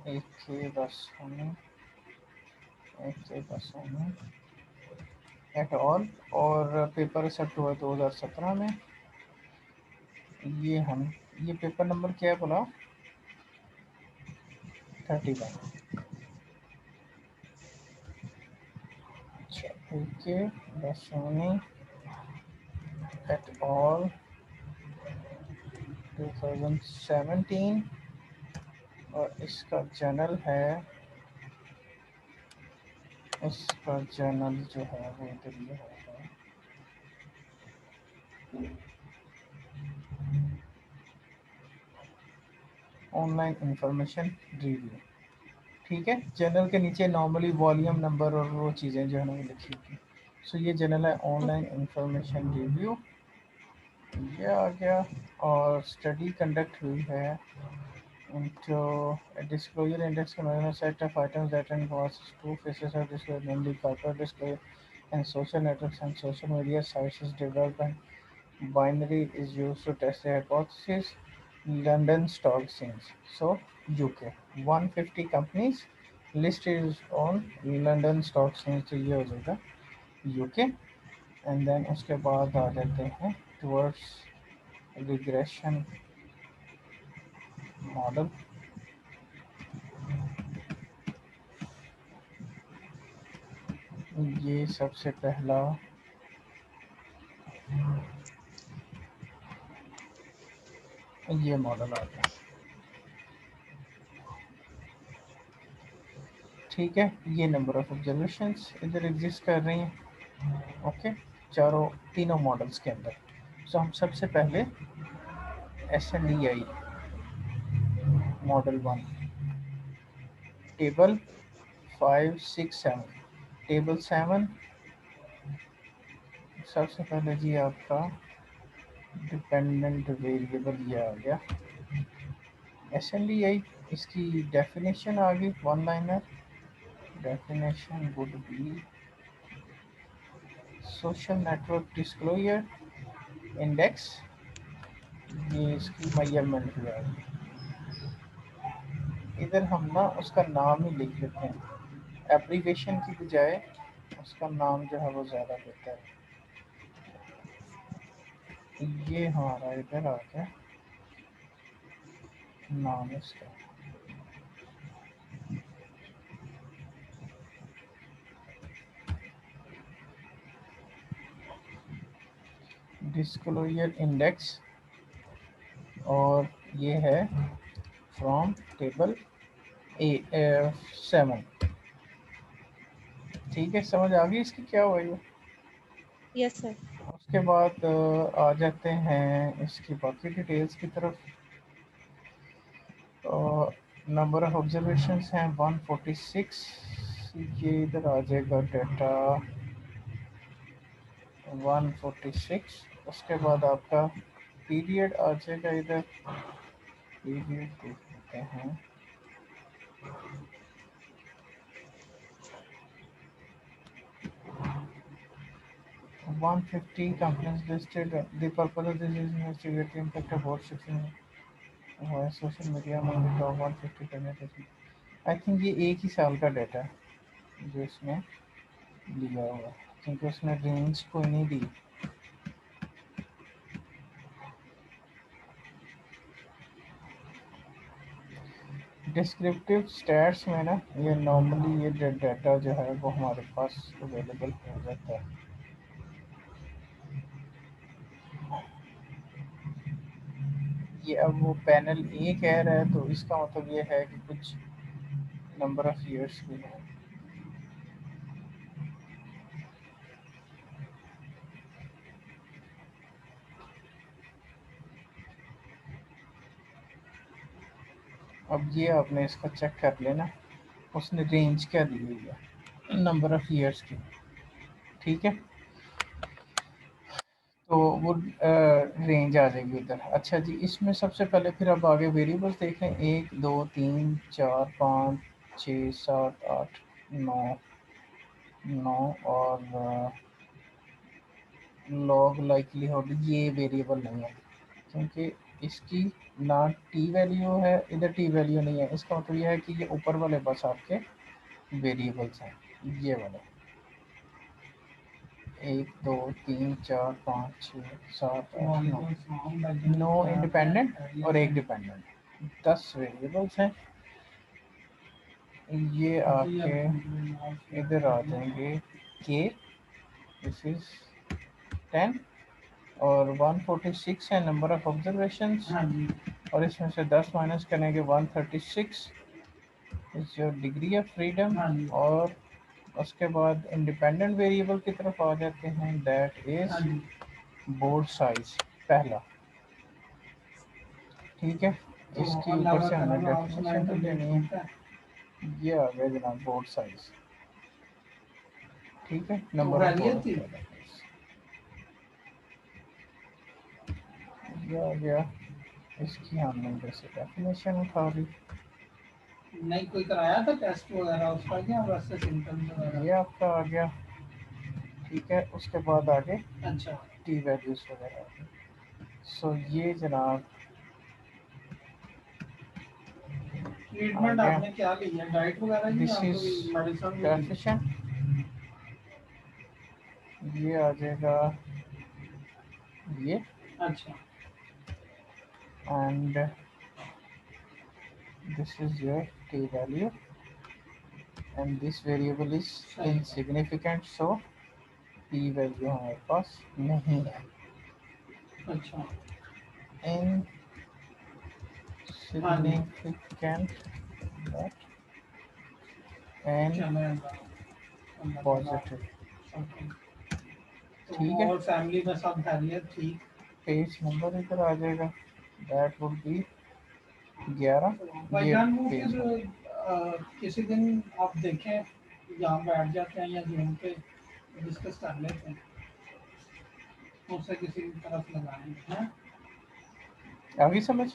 ए के बसोनी, ए के बसोनी एट ऑल, और पेपर एक्सेप्ट हुआ 2017 में। ये पेपर नंबर क्या है बोला, 31। अच्छा, ओके, बसोनी एट ऑल 2017। और इसका जर्नल है, इसका जर्नल जो है वो इधर ये है, ऑनलाइन इंफॉर्मेशन रिव्यू। ठीक है, जर्नल के नीचे नॉर्मली वॉल्यूम नंबर और वो चीज़ें जो है ना वो लिखी होती। सो ये जर्नल है ऑनलाइन इंफॉर्मेशन रिव्यू, ये आ गया। और स्टडी कंडक्ट हुई है into a disclosure index contains a set of items that involves two phases of disclosure, namely corporate disclosure and social networks and social media sites is developed and binary is used to test the hypothesis. London Stock Exchange, so UK 150 companies listed on London Stock Exchange, तो ये हो जाएगा UK। And then उसके बाद आ जाते हैं towards regression model. ये सबसे पहला ये मॉडल आ गया। ठीक है, ये नंबर ऑफ ऑब्जर्वेशंस इधर एग्जिस्ट कर रही हैं। ओके, तीनों मॉडल्स के अंदर। सो हम सबसे पहले S N D I model 1, table 5 6 7, table 7। सबसे पहले जी आपका डिपेंडेंट वेरिएबल ये आ गया एस एन डी आई। इसकी डेफिनेशन आ गई, one liner. Definition would be social network disclosure index, ये इसकी मेजरमेंट भी आ गई। इधर हम ना उसका नाम ही लिख लेते हैं, एब्रीवेशन की बजाय उसका नाम जो है वो ज़्यादा बेहतर है। ये हमारा इधर आ गया नाम इसका। डिस्क्लोजर इंडेक्स, और ये है फ्रॉम टेबल A7। ठीक है, समझ आ गई इसकी क्या हुआ ये। Yes sir. उसके बाद आ जाते हैं इसकी बाकी डिटेल्स की तरफ। नंबर ऑफ ऑब्जर्वेशंस हैं 146। ये इधर आ जाएगा डेटा 146। उसके बाद आपका पीरियड आ जाएगा इधर, पीरियड देखते हैं 150 companies listed. The purpose of this is investigate the impact of what social media among the top 150 companies. I think ये एक ही साल का डाटा है जो इसमें लिया हुआ, क्योंकि उसने रेंज कोई नहीं दी। डिस्क्रिप्टिव स्टैट्स में ना ये नॉर्मली ये डाटा जो है वो हमारे पास अवेलेबल हो जाता है। ये अब वो पैनल ए कह रहा है, तो इसका मतलब ये है कि कुछ नंबर ऑफ ईयर्स भी है। अब ये आपने इसका चेक कर लेना, उसने रेंज क्या दी हुई है नंबर ऑफ ईयर्स की। ठीक है, तो वो रेंज आ जाएगी इधर। अच्छा जी, इसमें सबसे पहले फिर अब आगे वेरिएबल्स देखें। 1 2 3 4 5 6 7 8 9 9 और लॉग लाइकलीहुड ये वेरिएबल नहीं है, क्योंकि इसकी ना टी वैल्यू है, इधर टी वैल्यू नहीं है। इसका मतलब यह है कि ये ऊपर वाले बस आपके वेरिएबल्स हैं, ये वाले 1 2 3 4 5 6 7 8 9 9 इंडिपेंडेंट और एक डिपेंडेंट, 10 वेरिएबल्स हैं। ये आपके इधर आ जाएंगे के, दिस इज 10, और 146 है नंबर ऑफ ऑब्जर्वेशंस, और इसमें से 10 माइनस करेंगे 136 is your degree of freedom. और उसके बाद इंडिपेंडेंट वेरिएबल की तरफ आ जाते हैं, दैट इज बोर्ड साइज पहला। ठीक है, इसकी ऊपर से हमें डेफिनेशन तो देनी है। ये आ गया जनाब बोर्ड साइज। ठीक है, नंबर ऑफ बोर्ड, ये आ गया। इसकी हमने जैसे डेफिनेशन उठा ली। नहीं कोई कराया था टेस्ट वगैरह उसका क्या, वैसे सिम्टम्स वगैरह? ये आपका आ गया। ठीक है, उसके बाद आगे अच्छा, टी वैल्यूज वगैरह। सो ये जनाब ट्रीटमेंट आपने क्या लिया, डाइट वगैरह की दिस या इज कोई मेडिसिन भी ली? डेफिनेशन। ये आ जाएगा ये, अच्छा, and this is your t value, and this variable is insignificant, so p value हमारे पास नहीं है। अच्छा, insignificant but and positive। ठीक है, और फैमिली में सब खैरियत ठीक? पेज नंबर इधर आ जाएगा, दैट वुड बी 11। भाईजान वो फिर किसी दिन आप देखें यहाँ बैठ जाते हैं या जूम पे डिस्कस कर लेते हैं, उससे किसी तरफ लगाएंगे हैं। आगे समझ।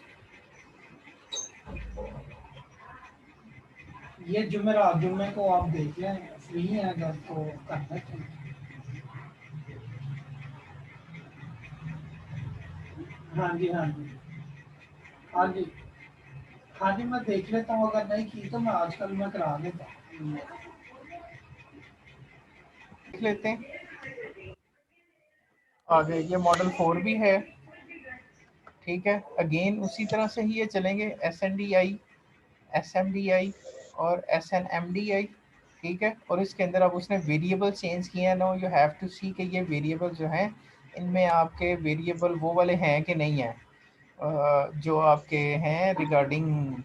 ये जुमेरात जुम्मे को आप देख लें, फ्री हैं अगर तो कर लेते हैं। हाँ जी, हाँ जी, हाँ जी, हाँ जी, मैं देख लेता हूँ, अगर नहीं की तो मैं आजकल मैं करा देता हूँ। देख लेते हैं आगे। ये मॉडल 4 भी है, ठीक है, अगेन उसी तरह से ही ये चलेंगे, SNDI, SMDI और SNMDI। ठीक है, और इसके अंदर अब उसने वेरिएबल चेंज किए हैं। नो यू हैव टू सी कि ये वेरिएबल जो हैं इनमें आपके वेरिएबल वो वाले हैं कि नहीं हैं जो आपके हैं रिगार्डिंग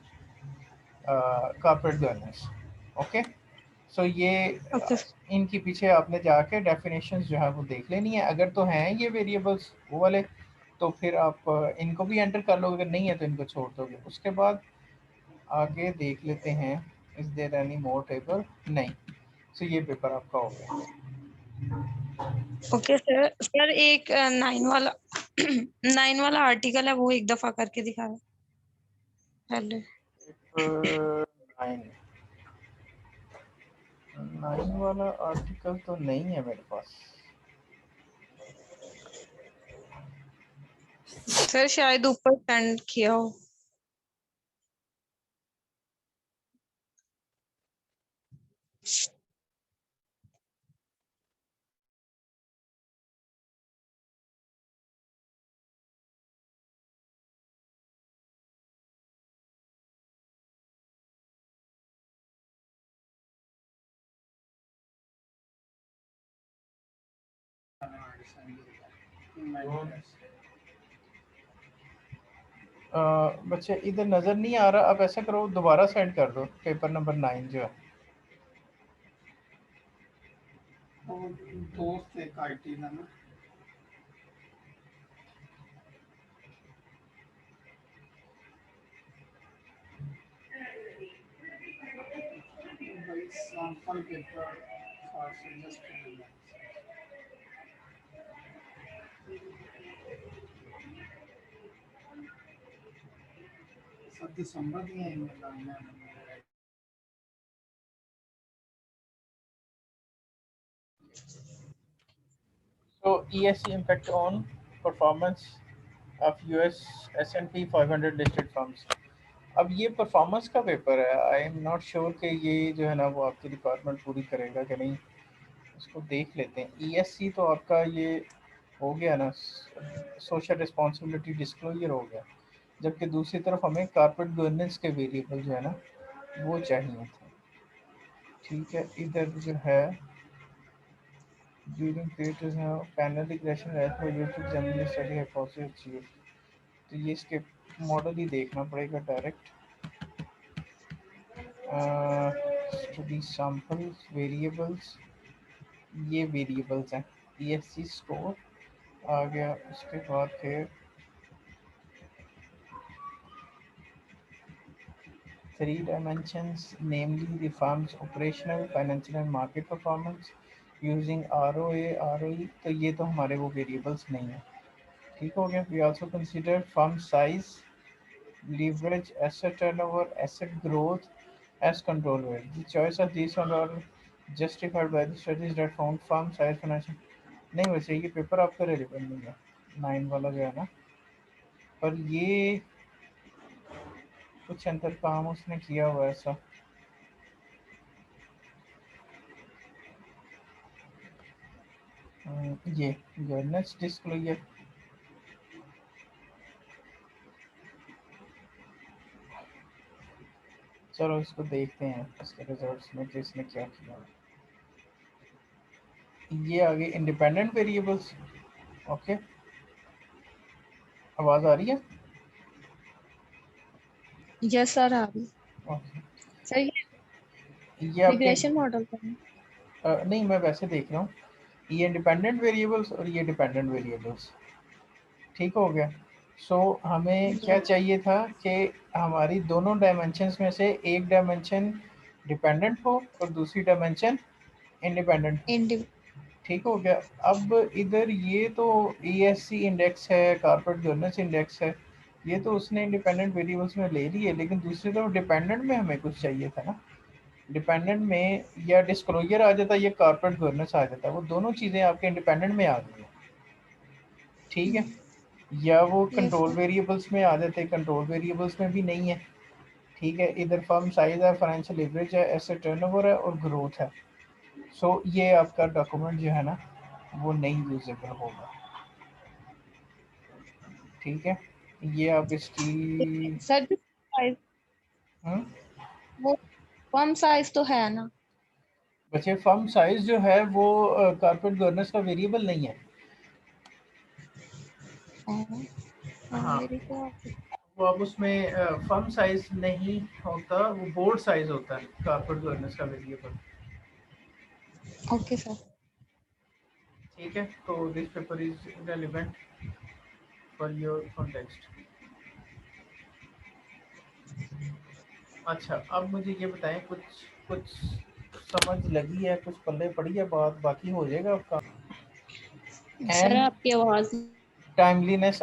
कॉर्पोरेट गवर्नेंस। ओके, सो ये ओके इनके पीछे आपने जाके डेफिनेशंस जो है वो देख लेनी है। अगर तो हैं ये वेरिएबल्स वो वाले तो फिर आप इनको भी एंटर कर लोगे, अगर नहीं है तो इनको छोड़ दोगे। उसके बाद आगे देख लेते हैं, is there any more table, नहीं। सो ये पेपर आपका हो गया। Okay sir. सर एक 9 वाला 9 वाला आर्टिकल है वो एक दफा करके दिखा रहा पहले। पेपर 9 वाला आर्टिकल तो नहीं है मेरे पास। सर शायद ऊपर सेंड किया हो। बच्चे इधर नज़र नहीं आ रहा, आप ऐसा करो दोबारा सेंड कर दो पेपर नंबर 9 जो है। और दोस्त एक IT का ना, भाई सैंपल पेपर फॉर सजेस्ट सब दिसंबर दिया ईमेल आना है। So ESG impact on performance of US S&P 500 listed firms। अब ये परफॉर्मेंस का पेपर है, आई एम नॉट श्योर कि ये जो है ना वो आपकी डिपार्टमेंट पूरी करेगा कि नहीं। इसको देख लेते हैं। ESG तो आपका ये हो गया ना, सोशल रिस्पॉन्सिबिलिटी डिस्क्लोजर हो गया, जबकि दूसरी तरफ हमें कॉर्पोरेट गवर्नेंस के वेरिएबल जो है ना वो चाहिए थे। ठीक है, इधर जो है during period panel question generally study hypothesis achieve, तो ये इसके मॉडल ही देखना पड़ेगा डायरेक्ट। स्टडी सैंपल्स वेरिएबल्स, ये वेरिएबल्स हैं। ESG स्कोर आ गया, उसके बाद फिर 3 dimensions, namely the firm's operational, financial and market performance using ROA, ROE, तो ये तो हमारे वो वेरिएबल्स नहीं है। ठीक हो गया। We also consider firm size, leverage, asset turnover, asset growth as control variables. The choice of these are justified by the studies that found firm size financial। नहीं, वैसे ये पेपर आपका रेलिवेंट नहीं है 9 वाला जो है ना, पर ये कुछ अंतर काम उसने किया हुआ है ऐसा। ये गवर्नेंस डिस्क्लोजर, चलो इसको देखते हैं इसके रिजल्ट्स में कि इसने क्या किया। ये आगे इंडिपेंडेंट वेरिएबल्स। ओके, आवाज आ रही है? यस सर आ रही। ओके, सर ये ये आपके रिग्रेशन मॉडल का है। नहीं, मैं वैसे देख रहा हूँ, ये इंडिपेंडेंट वेरिएबल्स और ये डिपेंडेंट वेरिएबल्स। ठीक हो गया। सो हमें क्या चाहिए था कि हमारी दोनों डायमेंशंस में से एक डायमेंशन डिपेंडेंट हो और दूसरी डायमेंशन इंडिपेंडेंट हो। इंडिव ठीक हो गया। अब इधर ये तो ESG इंडेक्स है, कॉर्पोरेट गवर्नेंस इंडेक्स है, ये तो उसने इंडिपेंडेंट वेरिएबल्स में ले ली है, लेकिन दूसरी तरफ डिपेंडेंट में हमें कुछ चाहिए था ना। डिपेंडेंट में या डिस्क्लोजर आ जाता या कॉर्पोरेट गवर्नेंस आ जाता, वो दोनों चीज़ें आपके इंडिपेंडेंट में आ गई हैं। ठीक है, या वो यस कंट्रोल सर। वेरिएबल्स में आ जाते, कंट्रोल वेरिएबल्स में भी नहीं है। ठीक है, इधर फर्म साइज है, फाइनेंशियल लिवरेज है, एसेट टर्नओवर है और ग्रोथ है। सो ये आपका डॉक्यूमेंट जो है ना वो नहीं यूजेबल होगा। ठीक है, ये आप इसकी सर साइज हम्म, वो कम साइज तो है ना? बच्चे फर्म साइज जो है वो कारपेट गवर्नेंस का वेरिएबल नहीं है। हाँ, मेरी तो वो अब उसमें फर्म साइज नहीं होता, वो बोर्ड साइज होता है कारपेट गवर्नेंस का वेरिएबल। Okay sir. ठीक है, तो this paper is relevant for your context. अच्छा, अब मुझे ये बताएं, कुछ कुछ समझ लगी है, कुछ पल्ले पड़ी है बात, बाकी हो जाएगा आपका। सर एंड आपकी आवाज टाइमलीनेस